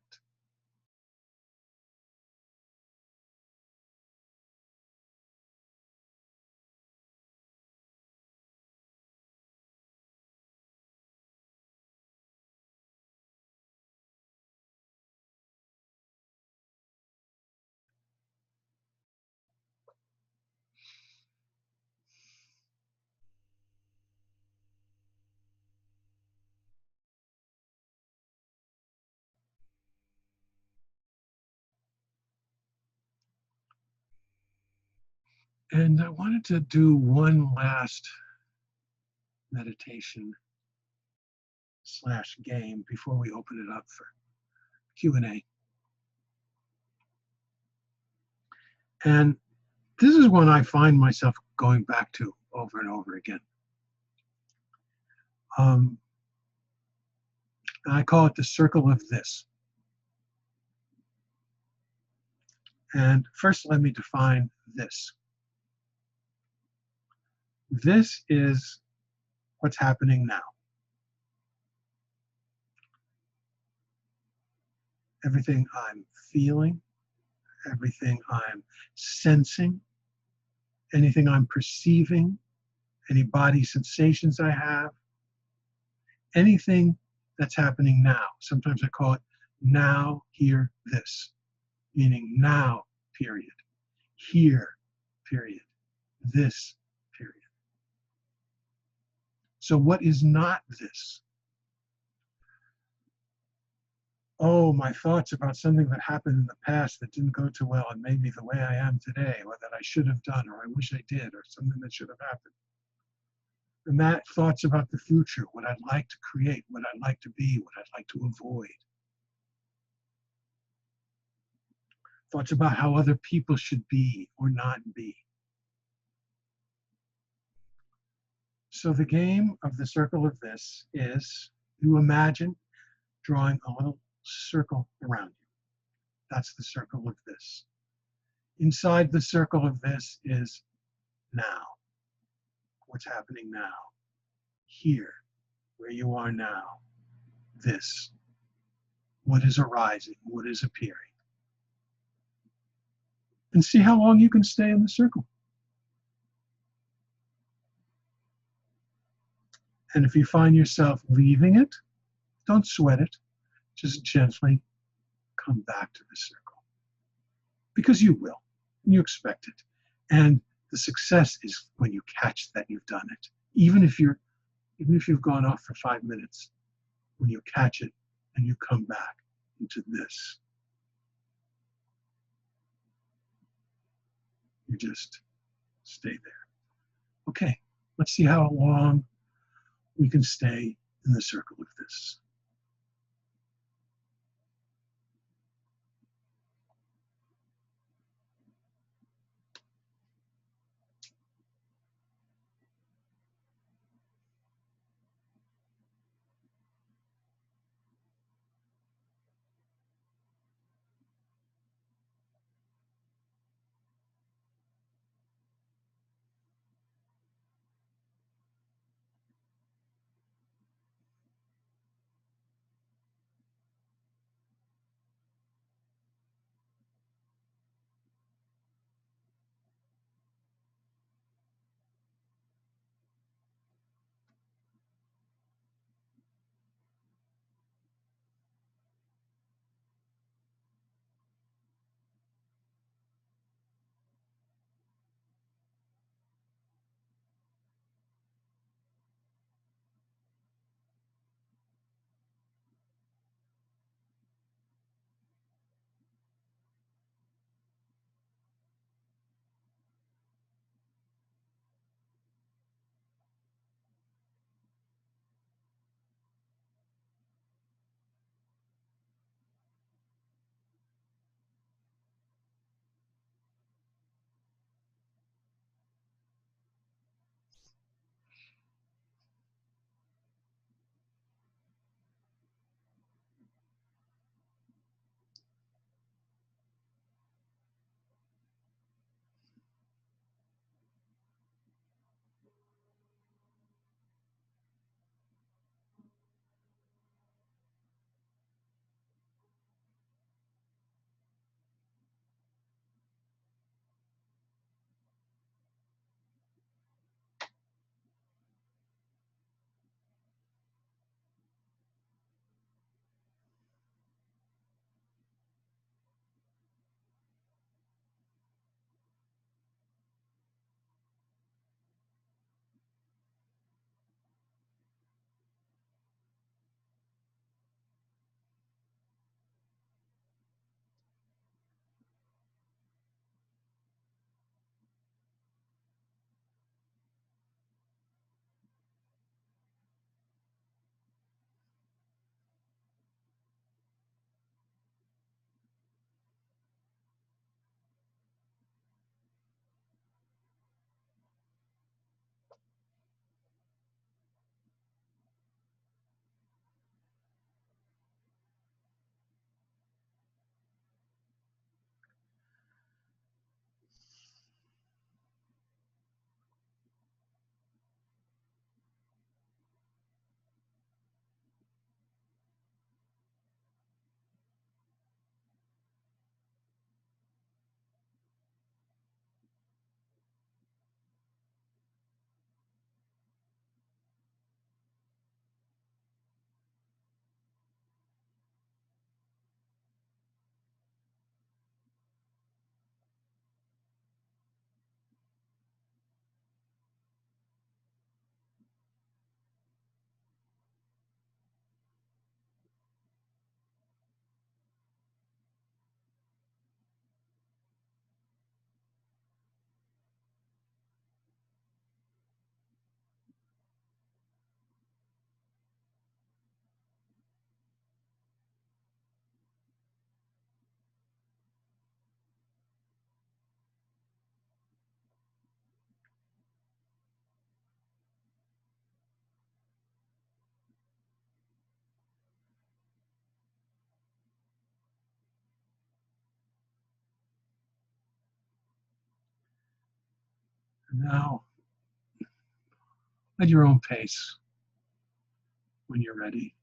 And I wanted to do one last meditation / game before we open it up for Q&A. And this is one I find myself going back to over and over again. And I call it the circle of this. And first, let me define this. This is what's happening now. everything I'm feeling, everything I'm sensing, anything I'm perceiving, any body sensations I have, anything that's happening now. Sometimes I call it now, here, this, meaning now, period, here, period, this, period. So what is not this? Oh, my thoughts about something that happened in the past that didn't go too well and made me the way I am today, or that I should have done, or I wish I did, or something that should have happened. And that thoughts about the future, what I'd like to create, what I'd like to be, what I'd like to avoid. Thoughts about how other people should be or not be. So the game of the circle of this is you imagine drawing a little circle around you. That's the circle of this. Inside the circle of this is now. What's happening now? Here, where you are now. This. What is arising? What is appearing? And see how long you can stay in the circle. And if you find yourself leaving it, don't sweat it. Just gently come back to the circle. Because you will. And you expect it. And the success is when you catch that you've done it. Even if you've gone off for 5 minutes, when you catch it and you come back into this. You just stay there. Okay, let's see how long we can stay in the circle of this. Now, at your own pace, when you're ready,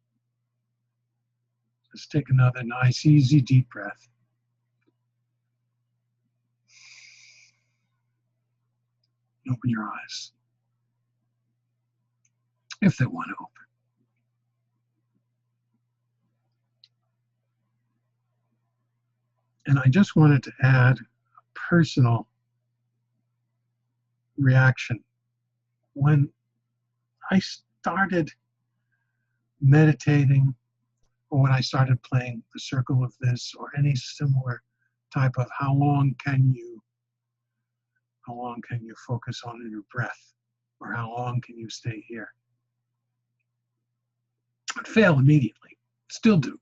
just take another nice, easy, deep breath. Open your eyes, if they want to open. And I just wanted to add a personal reaction. When I started meditating, or when I started playing the circle of this, or any similar type of how long can you focus on your breath, or how long can you stay here, I'd fail immediately, still do.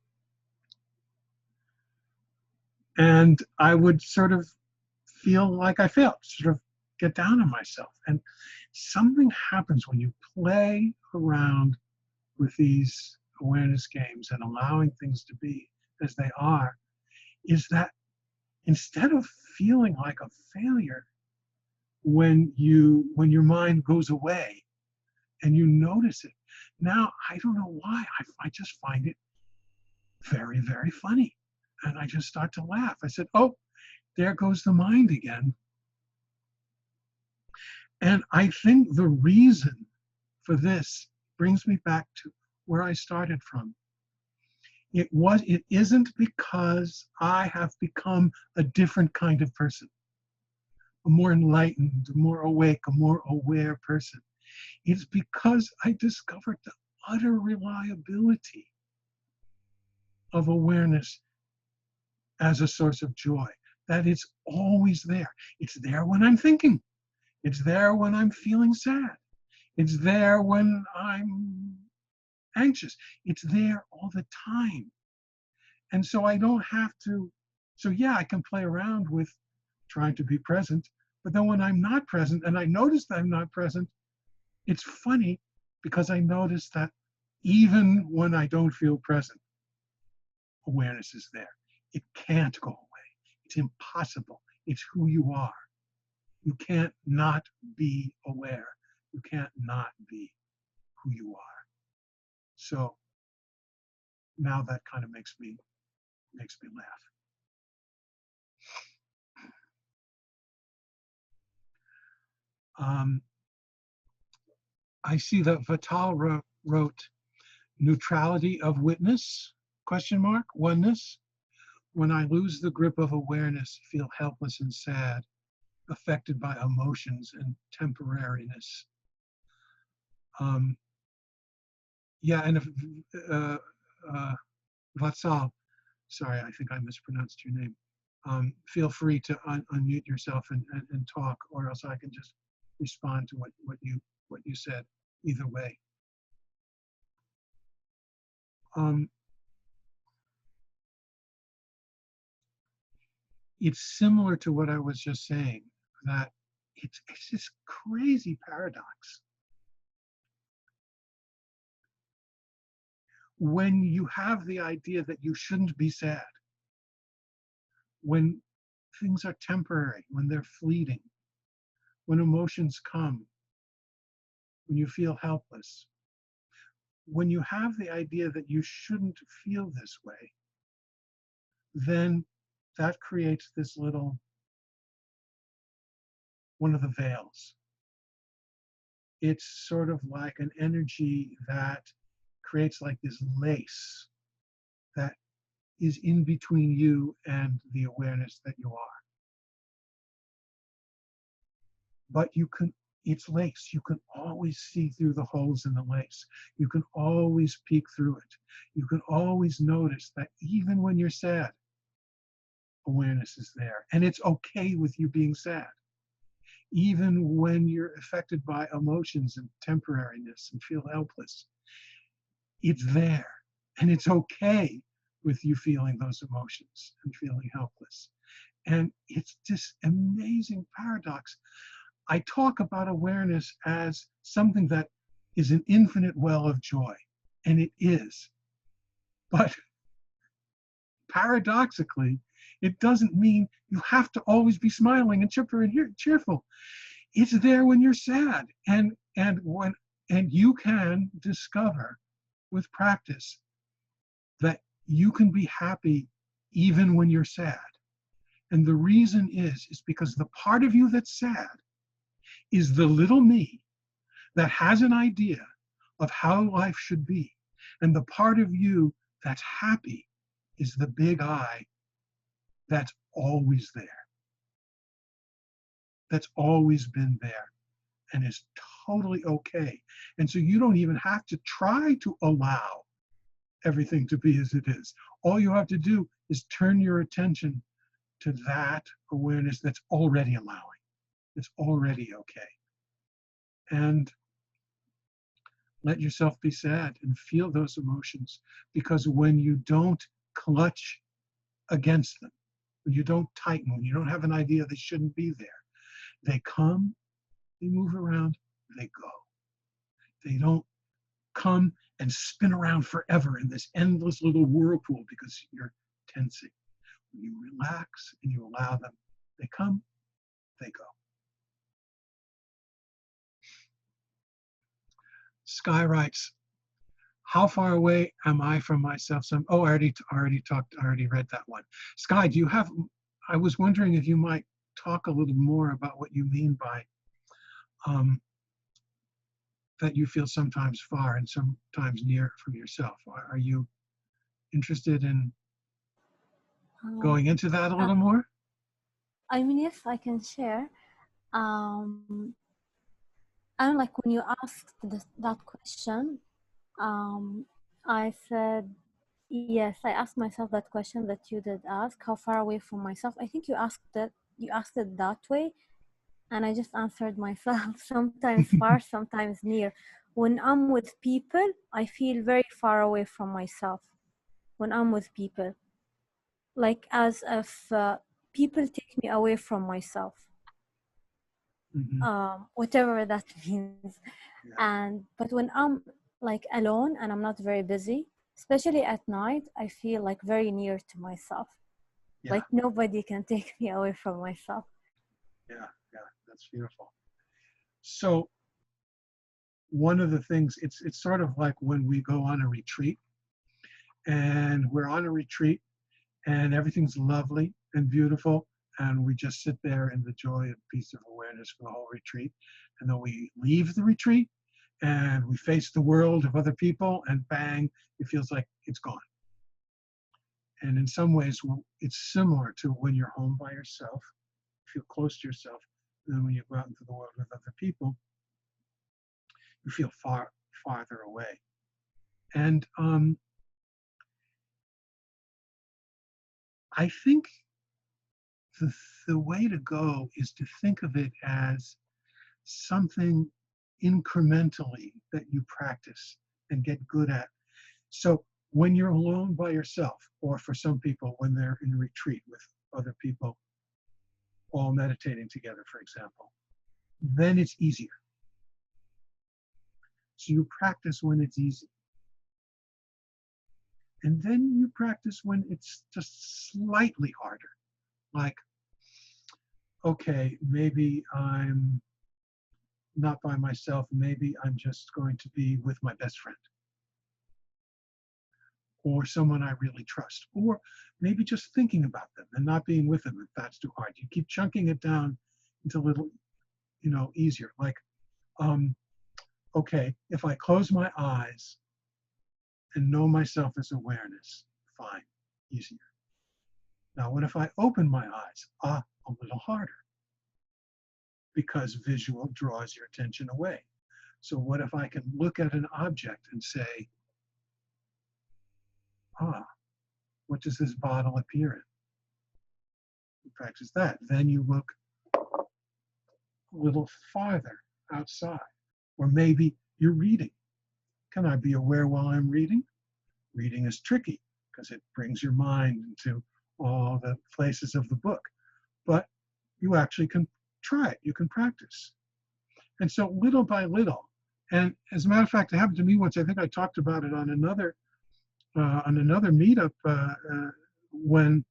And I would sort of feel like I failed, sort of get down on myself. And something happens when you play around with these awareness games and allowing things to be as they are, is that instead of feeling like a failure when your mind goes away and you notice it, now I don't know why, I just find it very, very funny. And I just start to laugh. I said, oh, there goes the mind again. And I think the reason for this brings me back to where I started from. It isn't because I have become a different kind of person, a more enlightened, a more awake, a more aware person. It's because I discovered the utter reliability of awareness as a source of joy, that it's always there. It's there when I'm thinking. It's there when I'm feeling sad. It's there when I'm anxious. It's there all the time. And so I don't have to, so yeah, I can play around with trying to be present, but then when I'm not present and I notice that I'm not present, it's funny because I notice that even when I don't feel present, awareness is there. It can't go away. It's impossible. It's who you are. You can't not be aware. You can't not be who you are. So now that kind of makes me laugh. I see that Vital wrote neutrality of witness, question mark, oneness. When I lose the grip of awareness, feel helpless and sad, affected by emotions and temporariness. Yeah, and if, Vatsal, sorry, I think I mispronounced your name. Feel free to unmute yourself and talk, or else I can just respond to what you said. Either way. It's similar to what I was just saying, that it's this crazy paradox. When you have the idea that you shouldn't be sad, when things are temporary, when they're fleeting, when emotions come, when you feel helpless, when you have the idea that you shouldn't feel this way, then that creates this little, one of the veils. It's sort of like an energy that creates like this lace that is in between you and the awareness that you are. But it's lace. You can always see through the holes in the lace. You can always peek through it. You can always notice that even when you're sad, awareness is there. And it's okay with you being sad. Even when you're affected by emotions and temporariness and feel helpless, it's there. And it's okay with you feeling those emotions and feeling helpless. And it's this amazing paradox. I talk about awareness as something that is an infinite well of joy, and it is. But paradoxically, it doesn't mean you have to always be smiling and chipper and cheerful. It's there when you're sad. And you can discover with practice that you can be happy even when you're sad. And the reason is because the part of you that's sad is the little me that has an idea of how life should be. And the part of you that's happy is the big I that's always there, that's always been there, and is totally okay. And so you don't even have to try to allow everything to be as it is. All you have to do is turn your attention to that awareness that's already allowing, it's already okay. And let yourself be sad and feel those emotions, because when you don't clutch against them, when you don't tighten, when you don't have an idea they shouldn't be there, they come, they move around, they go. They don't come and spin around forever in this endless little whirlpool because you're tensing. When you relax and you allow them, they come, they go. Sky writes, how far away am I from myself? I already read that one. Sky, do you have, I was wondering if you might talk a little more about what you mean by that you feel sometimes far and sometimes near from yourself. Are you interested in Um, going into that a uh, little more? I mean, yes, I can share. Um, and like when you asked that question, um, I said, yes, I asked myself that question that you did ask, how far away from myself. I think you asked it that way, and I just answered myself, sometimes far, sometimes near. When I'm with people, I feel very far away from myself. When I'm with people, like as if people take me away from myself, Mm-hmm. whatever that means. Yeah, And but when I'm like alone and I'm not very busy, especially at night, I feel like very near to myself. yeah, Like nobody can take me away from myself. yeah, yeah. That's beautiful. So one of the things, it's sort of like when we go on a retreat, and we're on a retreat and everything's lovely and beautiful, and we just sit there in the joy and peace of awareness for the whole retreat. And then we leave the retreat and we face the world of other people, and bang, it feels like it's gone. And in some ways, it's similar to when you're home by yourself, you feel close to yourself. And then when you go out into the world with other people, you feel farther away. And I think the, the way to go is to think of it as something incrementally that you practice and get good at. So when you're alone by yourself, or for some people, when they're in retreat with other people, all meditating together, for example, then it's easier. So you practice when it's easy. And then you practice when it's just slightly harder. Like, okay, maybe I'm not by myself. Maybe I'm just going to be with my best friend, or someone I really trust, or maybe just thinking about them and not being with them if that's too hard. You keep chunking it down into a little, easier. Like, okay, if I close my eyes and know myself as awareness, fine, easier. Now, what if I open my eyes? A little harder, because visual draws your attention away. So what if I can look at an object and say, what does this bottle appear in? You practice that. Then you look a little farther outside. Or maybe you're reading. Can I be aware while I'm reading? Reading is tricky because it brings your mind into all the places of the book. But you actually can try it. You can practice. And so little by little, and as a matter of fact, it happened to me once. I think I talked about it on another meetup when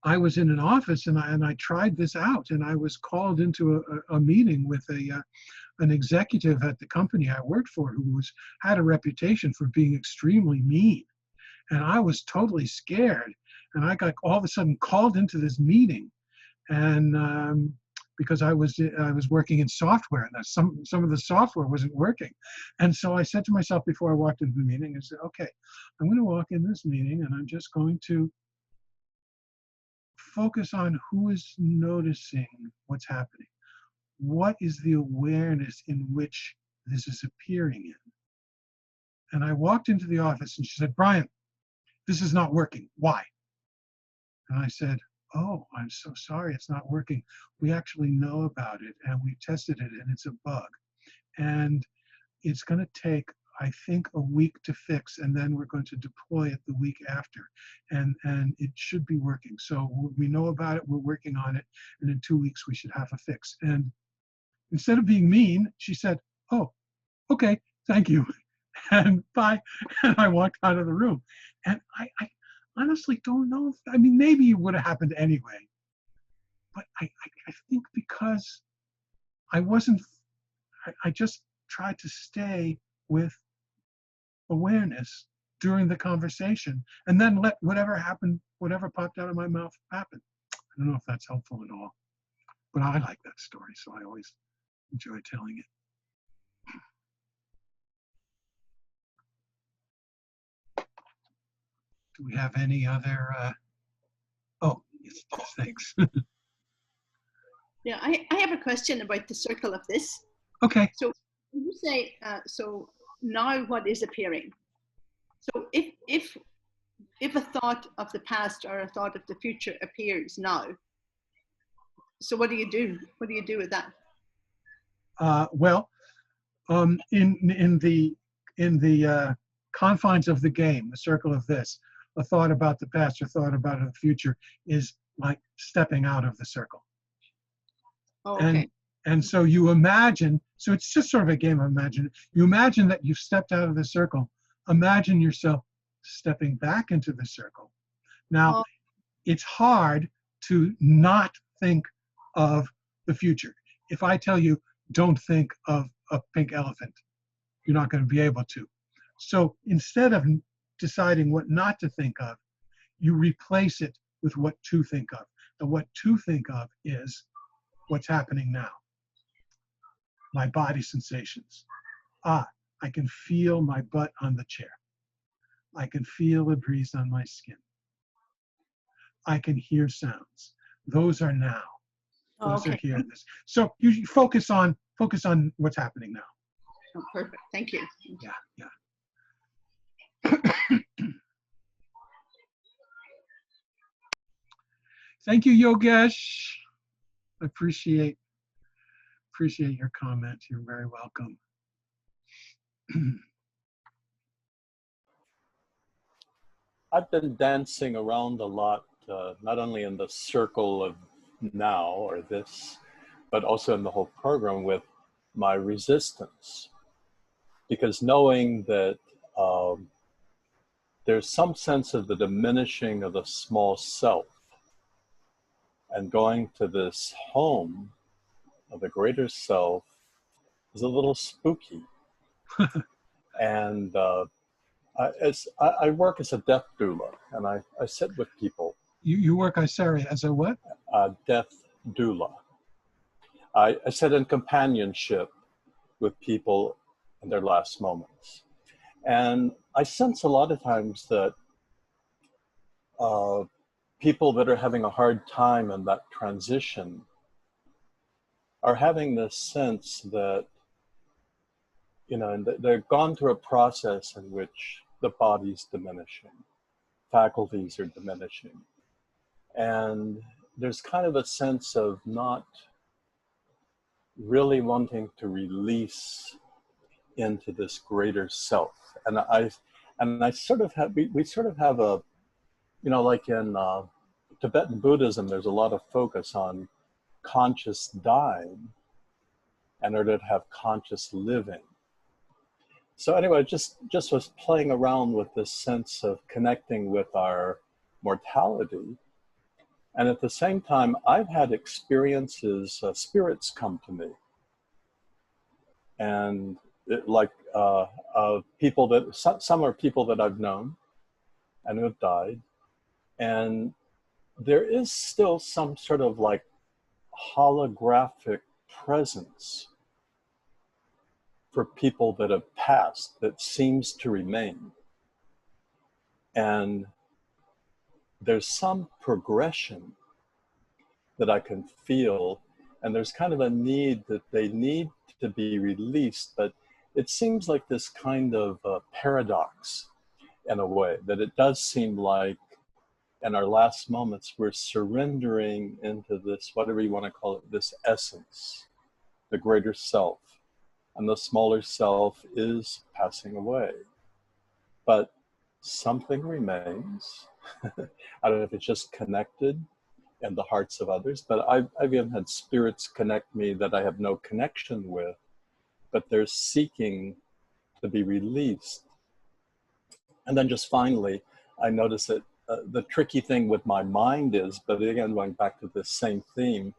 I was in an office and I tried this out, and I was called into a meeting with an executive at the company I worked for who had a reputation for being extremely mean. And I was totally scared. And I got all of a sudden called into this meeting, and because I was working in software, and some of the software wasn't working. And so I said to myself before I walked into the meeting, I said, okay, I'm going to walk in this meeting and I'm just going to focus on who is noticing what's happening. What is the awareness in which this is appearing in? And I walked into the office and she said, Brian, this is not working. Why? And I said, oh, I'm so sorry, it's not working. We actually know about it and we tested it and it's a bug. And it's going to take, I think, a week to fix, and then we're going to deploy it the week after. And it should be working. So we know about it, we're working on it, and in 2 weeks we should have a fix. And instead of being mean, she said, oh, okay, thank you. And bye. And I walked out of the room. And I honestly don't know. I mean, maybe it would have happened anyway. But I think because I wasn't, I just tried to stay with awareness during the conversation and then let whatever happened, whatever popped out of my mouth happen. I don't know if that's helpful at all, but I like that story, so I always enjoy telling it. Do we have any other? Oh, yes, thanks. Yeah, I have a question about the circle of this. Okay. So you say, so now what is appearing? So if a thought of the past or a thought of the future appears now, so what do you do? What do you do with that? Well, in the confines of the game, the circle of this, a thought about the past or thought about the future is like stepping out of the circle. Oh, okay. And so you imagine, so it's just sort of a game of imagine. You imagine that you've stepped out of the circle. Imagine yourself stepping back into the circle. Now, it's hard to not think of the future. If I tell you, don't think of a pink elephant, you're not going to be able to. So instead of deciding what not to think of, you replace it with what to think of. And what to think of is what's happening now. My body sensations. Ah, I can feel my butt on the chair. I can feel a breeze on my skin. I can hear sounds. Those are now. Those are here. So you focus on what's happening now. Oh, perfect. Thank you. Yeah. Thank you, Yogesh. I appreciate your comment. You're very welcome. I've been dancing around a lot, not only in the circle of now or this, but also in the whole program with my resistance. Because knowing that there's some sense of the diminishing of the small self and going to this home of the greater self is a little spooky. And I work as a death doula, and I sit with people. You work, sorry, as a what? Death doula. I sit in companionship with people in their last moments. And I sense a lot of times that people that are having a hard time in that transition are having this sense that, you know, they've gone through a process in which the body's diminishing, faculties are diminishing. And there's kind of a sense of not really wanting to release into this greater self. And I sort of have, we sort of have a, you know, like in Tibetan Buddhism, there's a lot of focus on conscious dying in order to have conscious living. So anyway, just was playing around with this sense of connecting with our mortality And at the same time, I've had experiences, spirits come to me. And people that, some are people that I've known and who have died. And there is still some sort of like holographic presence for people that have passed that seems to remain. And there's some progression that I can feel, and there's kind of a need that they need to be released, but it seems like this kind of paradox in a way, that it does seem like in our last moments, we're surrendering into this, whatever you want to call it, this essence, the greater self, and the smaller self is passing away. But something remains. I don't know if it's just connected in the hearts of others, but I've even had spirits connect me that I have no connection with, but they're seeking to be released. And then just finally, I notice that the tricky thing with my mind is, but again, going back to this same theme,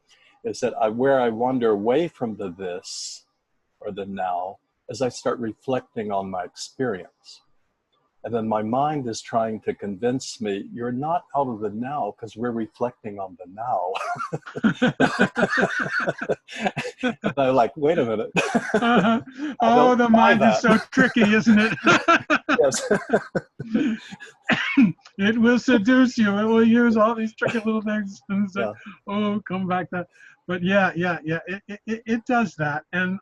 is that where I wander away from the this or the now, as I start reflecting on my experience. And then my mind is trying to convince me, you're not out of the now because we're reflecting on the now. And I'm like, wait a minute. Uh-huh. Oh, the mind is so tricky, isn't it? Yes. It will seduce you. It will use all these tricky little things and say, Yeah. oh, come back that. But yeah. It does that. And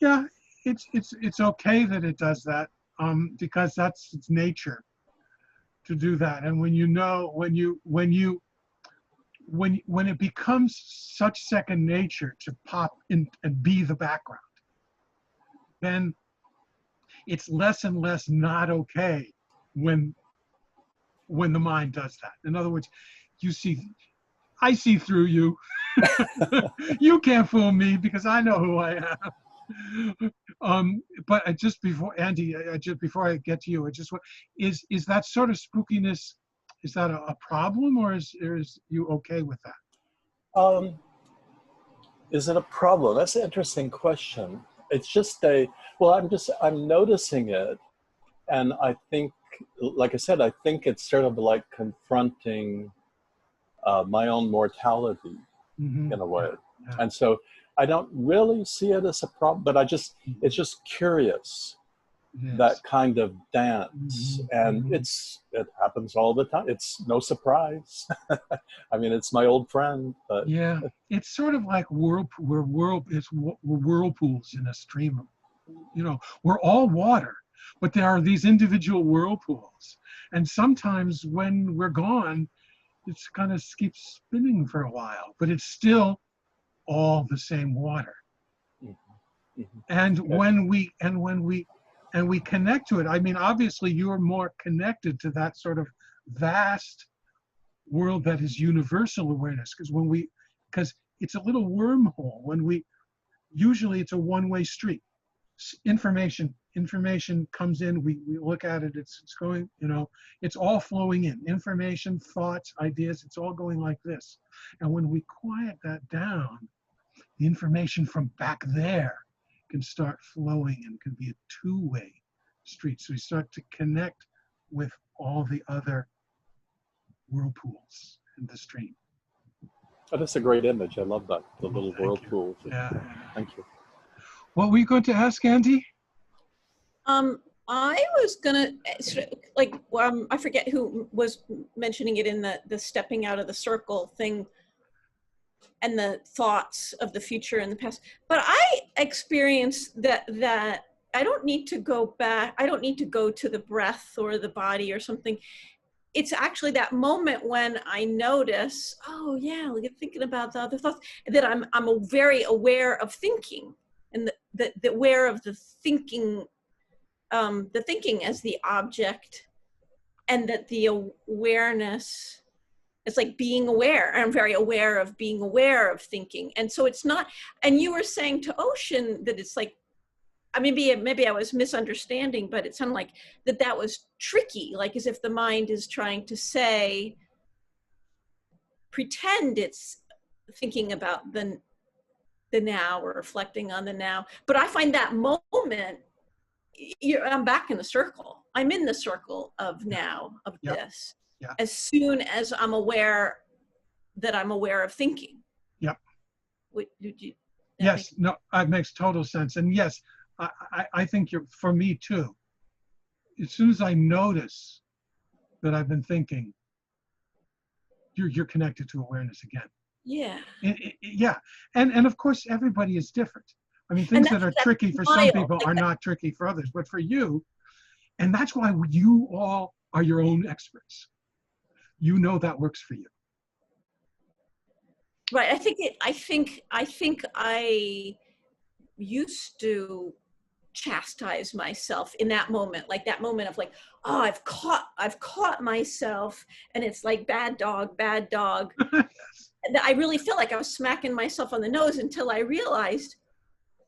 yeah, it's okay that it does that. Because that's its nature to do that. And when it becomes such second nature to pop in and be the background, then it's less and less not okay when the mind does that. In other words, I see through you. You can't fool me because I know who I am. But just before Andy, just before I get to you, is that sort of spookiness? Is that a problem, or is you okay with that? Is it a problem? That's an interesting question. It's just I'm noticing it, and I think, like I said, I think it's sort of like confronting my own mortality in a way. Yeah. And so I don't really see it as a problem, but it's just curious, Yes. that kind of dance. And it happens all the time. It's no surprise. I mean, it's my old friend, but yeah, it's sort of like we're whirlpools in a stream. We're all water, but there are these individual whirlpools. And sometimes when we're gone, it's kind of keeps spinning for a while, but it's still all the same water. And when we connect to it, I mean, obviously you're more connected to that sort of vast world that is universal awareness, because it's a little wormhole. Usually it's a one-way street. Information comes in, we look at it, it's going, it's all flowing in. Information, thoughts, ideas, it's all going like this. And when we quiet that down, the information from back there can start flowing and can be a two-way street. So we start to connect with all the other whirlpools in the stream. Oh, that's a great image. I love that. The little Thank you. whirlpools. Yeah. Thank you. What were you going to ask, Andy? I was gonna I forget who was mentioning it in the stepping out of the circle thing and the thoughts of the future and the past. But I experienced that I don't need to go back. I don't need to go to the breath or the body or something. It's actually that moment when I notice, oh yeah, like thinking about the other thoughts, that I'm very aware of thinking, and the aware of the thinking as the object, and that the awareness, it's like being aware. I'm very aware of being aware of thinking. And so it's not, and you were saying to Ocean that it's like, maybe I was misunderstanding, but it sounded like that was tricky, like as if the mind is trying to say, pretend it's thinking about the now or reflecting on the now. But I find that moment, I'm back in the circle. I'm in the circle of now, of Yep. this, Yeah. as soon as I'm aware that I'm aware of thinking. Yep. Did you? Yes, no, it makes total sense. And yes, I think for me too, as soon as I notice that I've been thinking, you're connected to awareness again. Yeah. Yeah. And of course, everybody is different. I mean, things that are tricky for some people are not tricky for others, but for you, and that's why you all are your own experts. You know that works for you. Right. I think I used to chastise myself in that moment, like that moment of like, oh, I've caught myself, and it's like bad dog. Yes. And I really felt like I was smacking myself on the nose until I realized,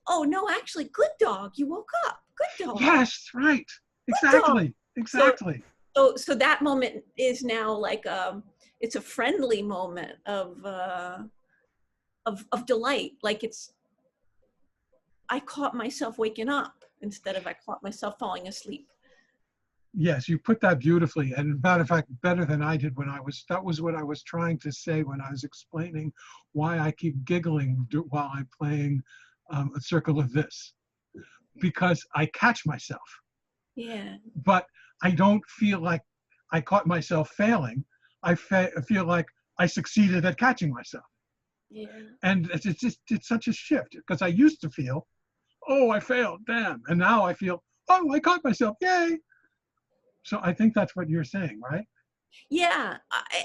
oh no, actually, good dog, you woke up. Good dog. Yes, right. Exactly. Exactly. So that moment is now like it's a friendly moment of delight. Like I caught myself waking up instead of I caught myself falling asleep. Yes, you put that beautifully. And matter of fact, better than I did that was what I was trying to say when I was explaining why I keep giggling while I'm playing a circle of this, because I catch myself. Yeah. But I don't feel like I caught myself failing. I feel like I succeeded at catching myself. Yeah. And it's such a shift, because I used to feel, oh, I failed, damn. And now I feel, oh, I caught myself, yay. So I think that's what you're saying, right? Yeah.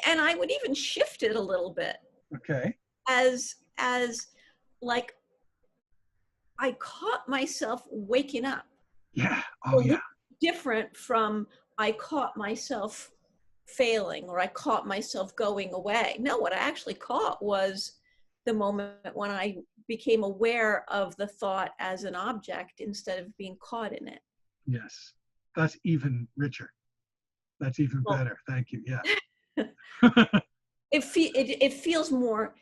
And I would even shift it a little bit Okay. as like I caught myself waking up. Yeah. Oh, yeah. Different from I caught myself failing or I caught myself going away. No, what I actually caught was the moment when I became aware of the thought as an object instead of being caught in it. Yes. That's even richer. That's even better. Thank you. Yeah. It feels more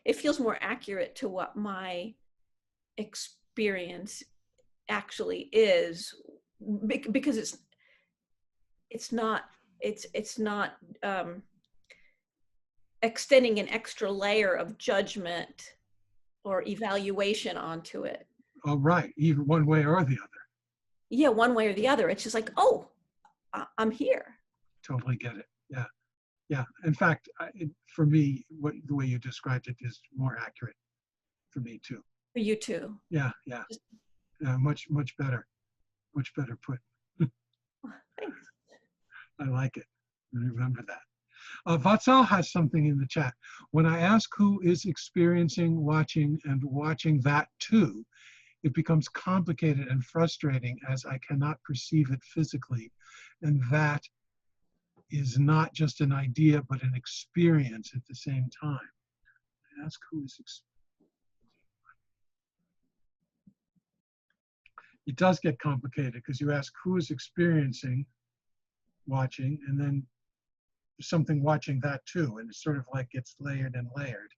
accurate to what my experience actually is, because it's not extending an extra layer of judgment or evaluation onto it. Oh, right. Either one way or the other. Yeah, one way or the other. It's just like, oh, I'm here. Totally get it. Yeah. Yeah. In fact, for me, the way you described it is more accurate for me too. For you too. Yeah. Yeah. Much better. Much better put. Thanks. I like it. Remember that. Vatsal has something in the chat. When I ask who is experiencing, watching, and watching that too, it becomes complicated and frustrating as I cannot perceive it physically. And that is not just an idea, but an experience at the same time. I ask who is it does get complicated, because you ask who is experiencing, watching, and then something watching that too, and it's sort of like gets layered and layered.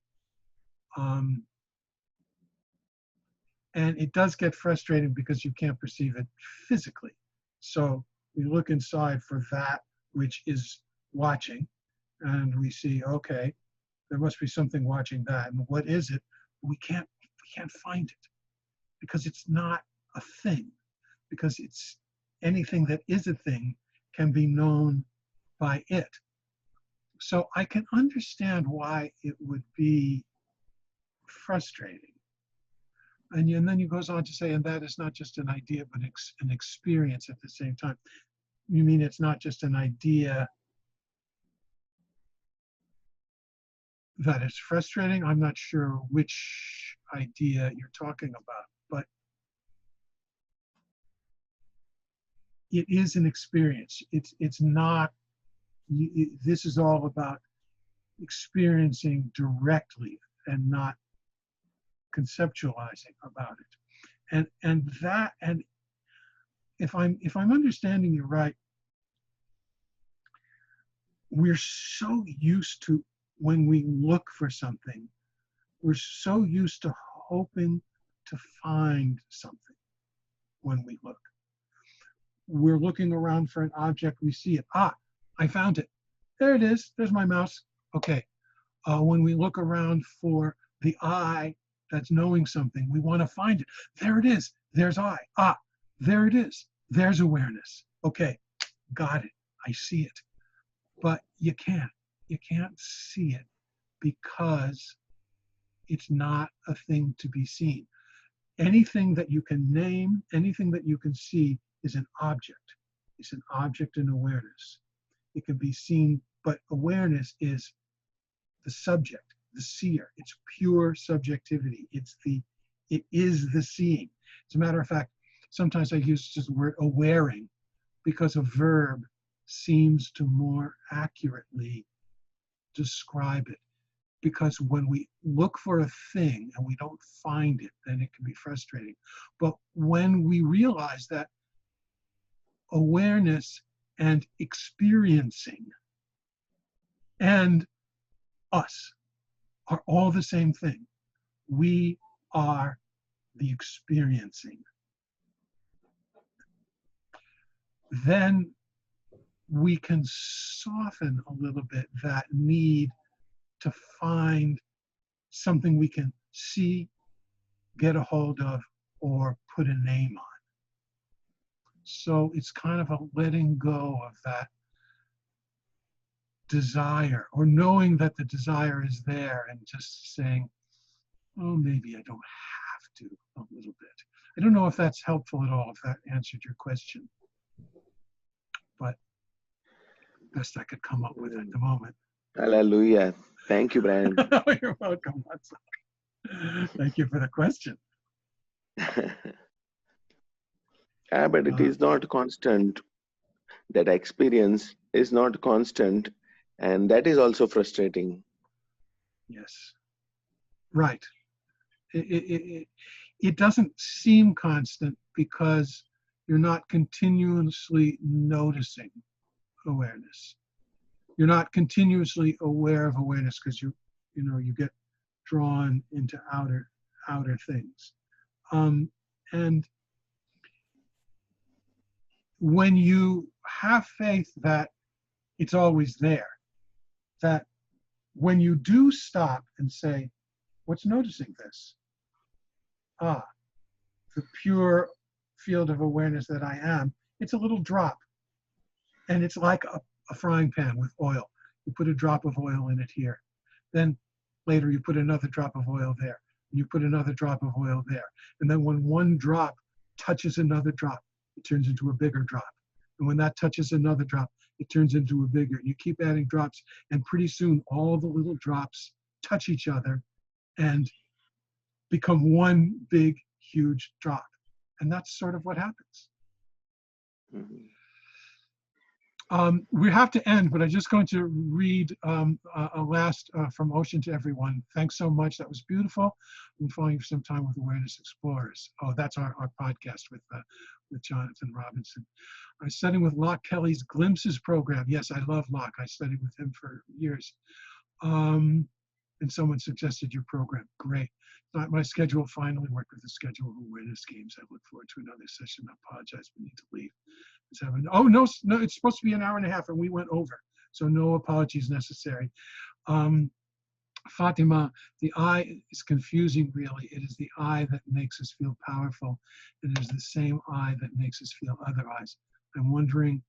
And it does get frustrating because you can't perceive it physically. So we look inside for that which is watching, and we see, okay, there must be something watching that, and what is it? We can't find it, because it's not a thing, because it's anything that is a thing can be known by it. So I can understand why it would be frustrating. And then he goes on to say, and that is not just an idea, but an experience at the same time. You mean it's not just an idea that is frustrating? I'm not sure which idea you're talking about, but it is an experience. It's not, this is all about experiencing directly and not conceptualizing about it. And if I'm understanding you right, we're so used to when we look for something, we're so used to hoping to find something when we look. We're looking around for an object, we see it. Ah, I found it. There it is. There's my mouse. Okay. When we look around for the eye that's knowing something, we want to find it. There it is. There's I. Ah, there it is. There's awareness. Okay, got it. I see it. But you can't. You can't see it because it's not a thing to be seen. Anything that you can name, anything that you can see is an object. It's an object in awareness. It can be seen, but awareness is the subject, the seer. It's pure subjectivity. It is the seeing. As a matter of fact, sometimes I use just the word awaring because a verb seems to more accurately describe it. Because when we look for a thing and we don't find it, then it can be frustrating. But when we realize that awareness and experiencing and us are all the same thing, we are the experiencing, then we can soften a little bit that need to find something we can see, get a hold of, or put a name on. So it's kind of a letting go of that desire, or knowing that the desire is there and just saying, oh, maybe I don't have to a little bit. I don't know if that's helpful at all, if that answered your question, but best I could come up with at the moment. Hallelujah. Thank you, Brian. You're welcome. Thank you for the question. But it is not constant. That experience is not constant, and that is also frustrating. Yes, right. It doesn't seem constant because you're not continuously noticing awareness. You're not continuously aware of awareness because you get drawn into outer things. And when you have faith that it's always there, that when you do stop and say, what's noticing this? Ah, the pure field of awareness that I am, it's a little drop. And it's like a frying pan with oil. You put a drop of oil in it here. Then later you put another drop of oil there. And you put another drop of oil there. And then when one drop touches another drop, it turns into a bigger drop. And when that touches another drop, it turns into a bigger. You keep adding drops, and pretty soon all the little drops touch each other and become one big, huge drop. And that's sort of what happens. Mhm. We have to end, but I'm just going to read a last from Ocean to Everyone. Thanks so much. That was beautiful. I'm following for some time with Awareness Explorers. Oh, that's our podcast with Jonathan Robinson. I'm studying with Locke Kelly's Glimpses program. Yes, I love Locke. I studied with him for years. And someone suggested your program. Great. My schedule finally worked with the schedule of awareness games. I look forward to another session. I apologize, we need to leave. Oh, no, it's supposed to be an hour and a half, and we went over. So no apologies necessary. Fatima, the I is confusing, really. It is the I that makes us feel powerful. It is the same I that makes us feel otherwise. I'm wondering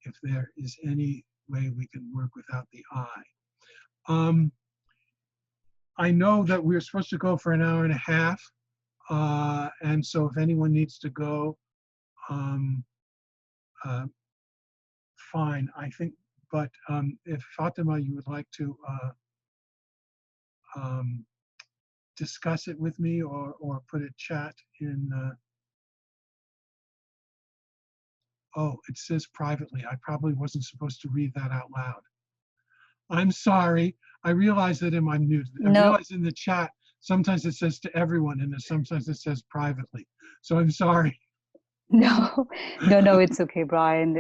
if there is any way we can work without the I. I know that we're supposed to go for an hour and a half. And so if anyone needs to go, fine, I think, but if Fatima, you would like to discuss it with me or put a chat in, oh, it says privately. I probably wasn't supposed to read that out loud. I'm sorry. I realize that I'm muted. I realize in the chat, sometimes it says to everyone and sometimes it says privately. So I'm sorry. No, no, it's okay, Brian.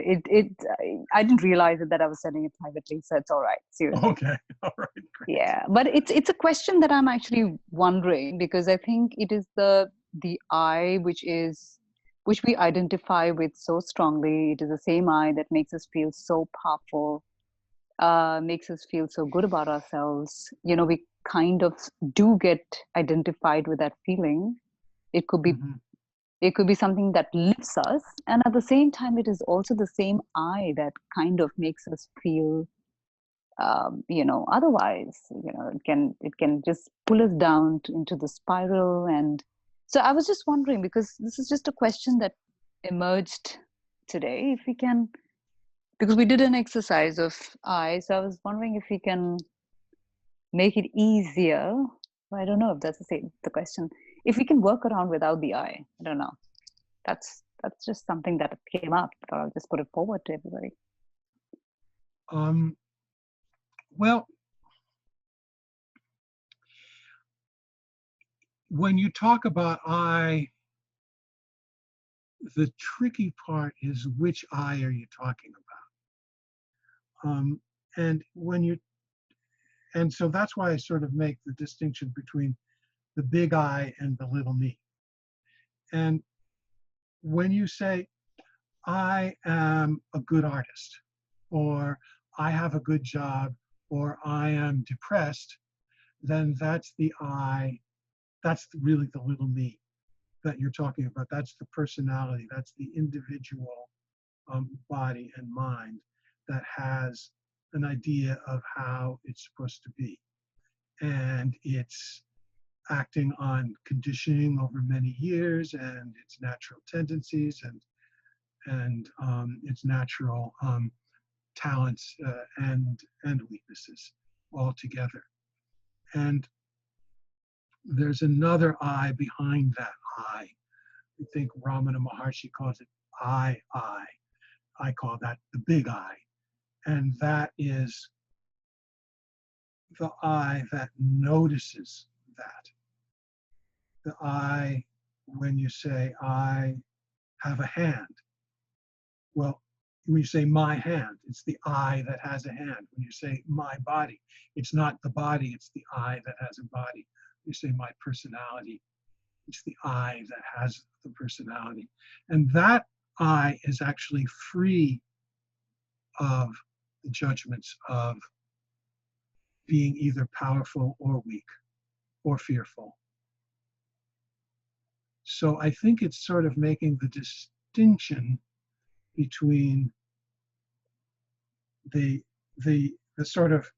I didn't realize that I was sending it privately, so it's all right. Seriously. Okay, all right, great. Yeah, but it's a question that I'm actually wondering, because I think it is the I which we identify with so strongly. It is the same I that makes us feel so powerful, makes us feel so good about ourselves. You know, we kind of do get identified with that feeling. It could be Mhm. it could be something that lifts us, and at the same time it is also the same I that kind of makes us feel, otherwise. It can just pull us down into the spiral. And so I was just wondering, because this is just a question that emerged today, if we can, because we did an exercise of I, so I was wondering if we can make it easier. I don't know if that's the question. If we can work around without the I don't know. That's just something that came up. So I'll just put it forward to everybody. Um, well, when you talk about I, the tricky part is which I are you talking about? And when you, and so that's why I sort of make the distinction between the big I and the little me. And when you say, I am a good artist, or I have a good job, or I am depressed, then that's the I, that's really the little me that you're talking about. That's the personality, that's the individual body and mind that has an idea of how it's supposed to be. And it's acting on conditioning over many years and its natural tendencies and its natural talents and weaknesses all together. And there's another I behind that I. I think Ramana Maharshi calls it I. I call that the big I. And that is the I that notices that. The I, when you say, I have a hand. Well, when you say my hand, it's the I that has a hand. When you say my body, it's not the body, it's the I that has a body. When you say my personality, it's the I that has the personality. And that I is actually free of the judgments of being either powerful or weak or fearful. So I think it's sort of making the distinction between the sort of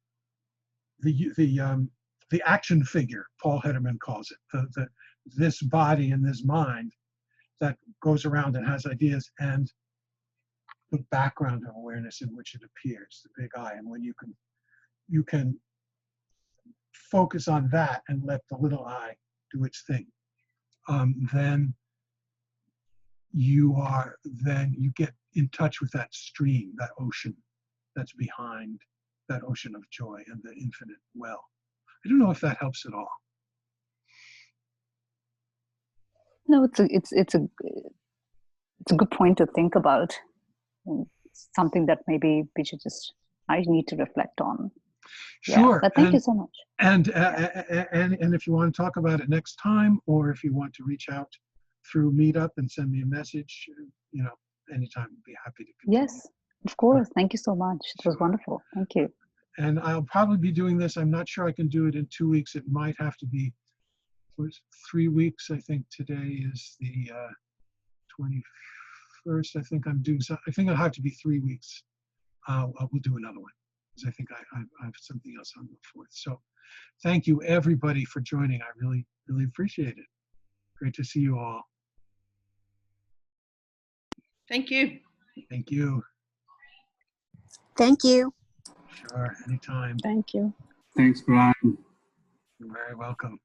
the action figure, Paul Hederman calls it, this body and this mind that goes around and has ideas, and the background of awareness in which it appears, the big I. And when you can focus on that and let the little I do its thing, then you get in touch with that stream, that ocean that's behind that ocean of joy and the infinite well. I don't know if that helps at all. No, it's a good point to think about. It's something that maybe I need to reflect on. Sure. Yeah, but thank you so much. And if you want to talk about it next time, or if you want to reach out through Meetup and send me a message, anytime, I'd be happy to continue. Yes, of course. Thank you so much. It was wonderful. Thank you. And I'll probably be doing this. I'm not sure I can do it in 2 weeks. It might have to be 3 weeks. I think today is the 21st. I think it'll have to be 3 weeks. We'll do another one, because I think I have something else on the 4th. So thank you, everybody, for joining. I really, really appreciate it. Great to see you all. Thank you. Thank you. Thank you. Sure, anytime. Thank you. Thanks, Brian. You're very welcome.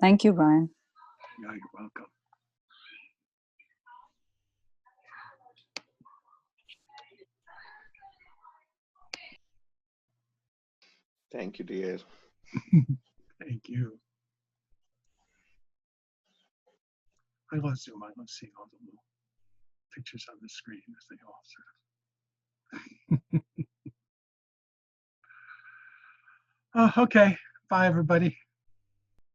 Thank you, Brian. Yeah, you're welcome. Thank you, dear. Thank you. I love Zoom. I love seeing all the little pictures on the screen as they all sort of. Okay, bye everybody.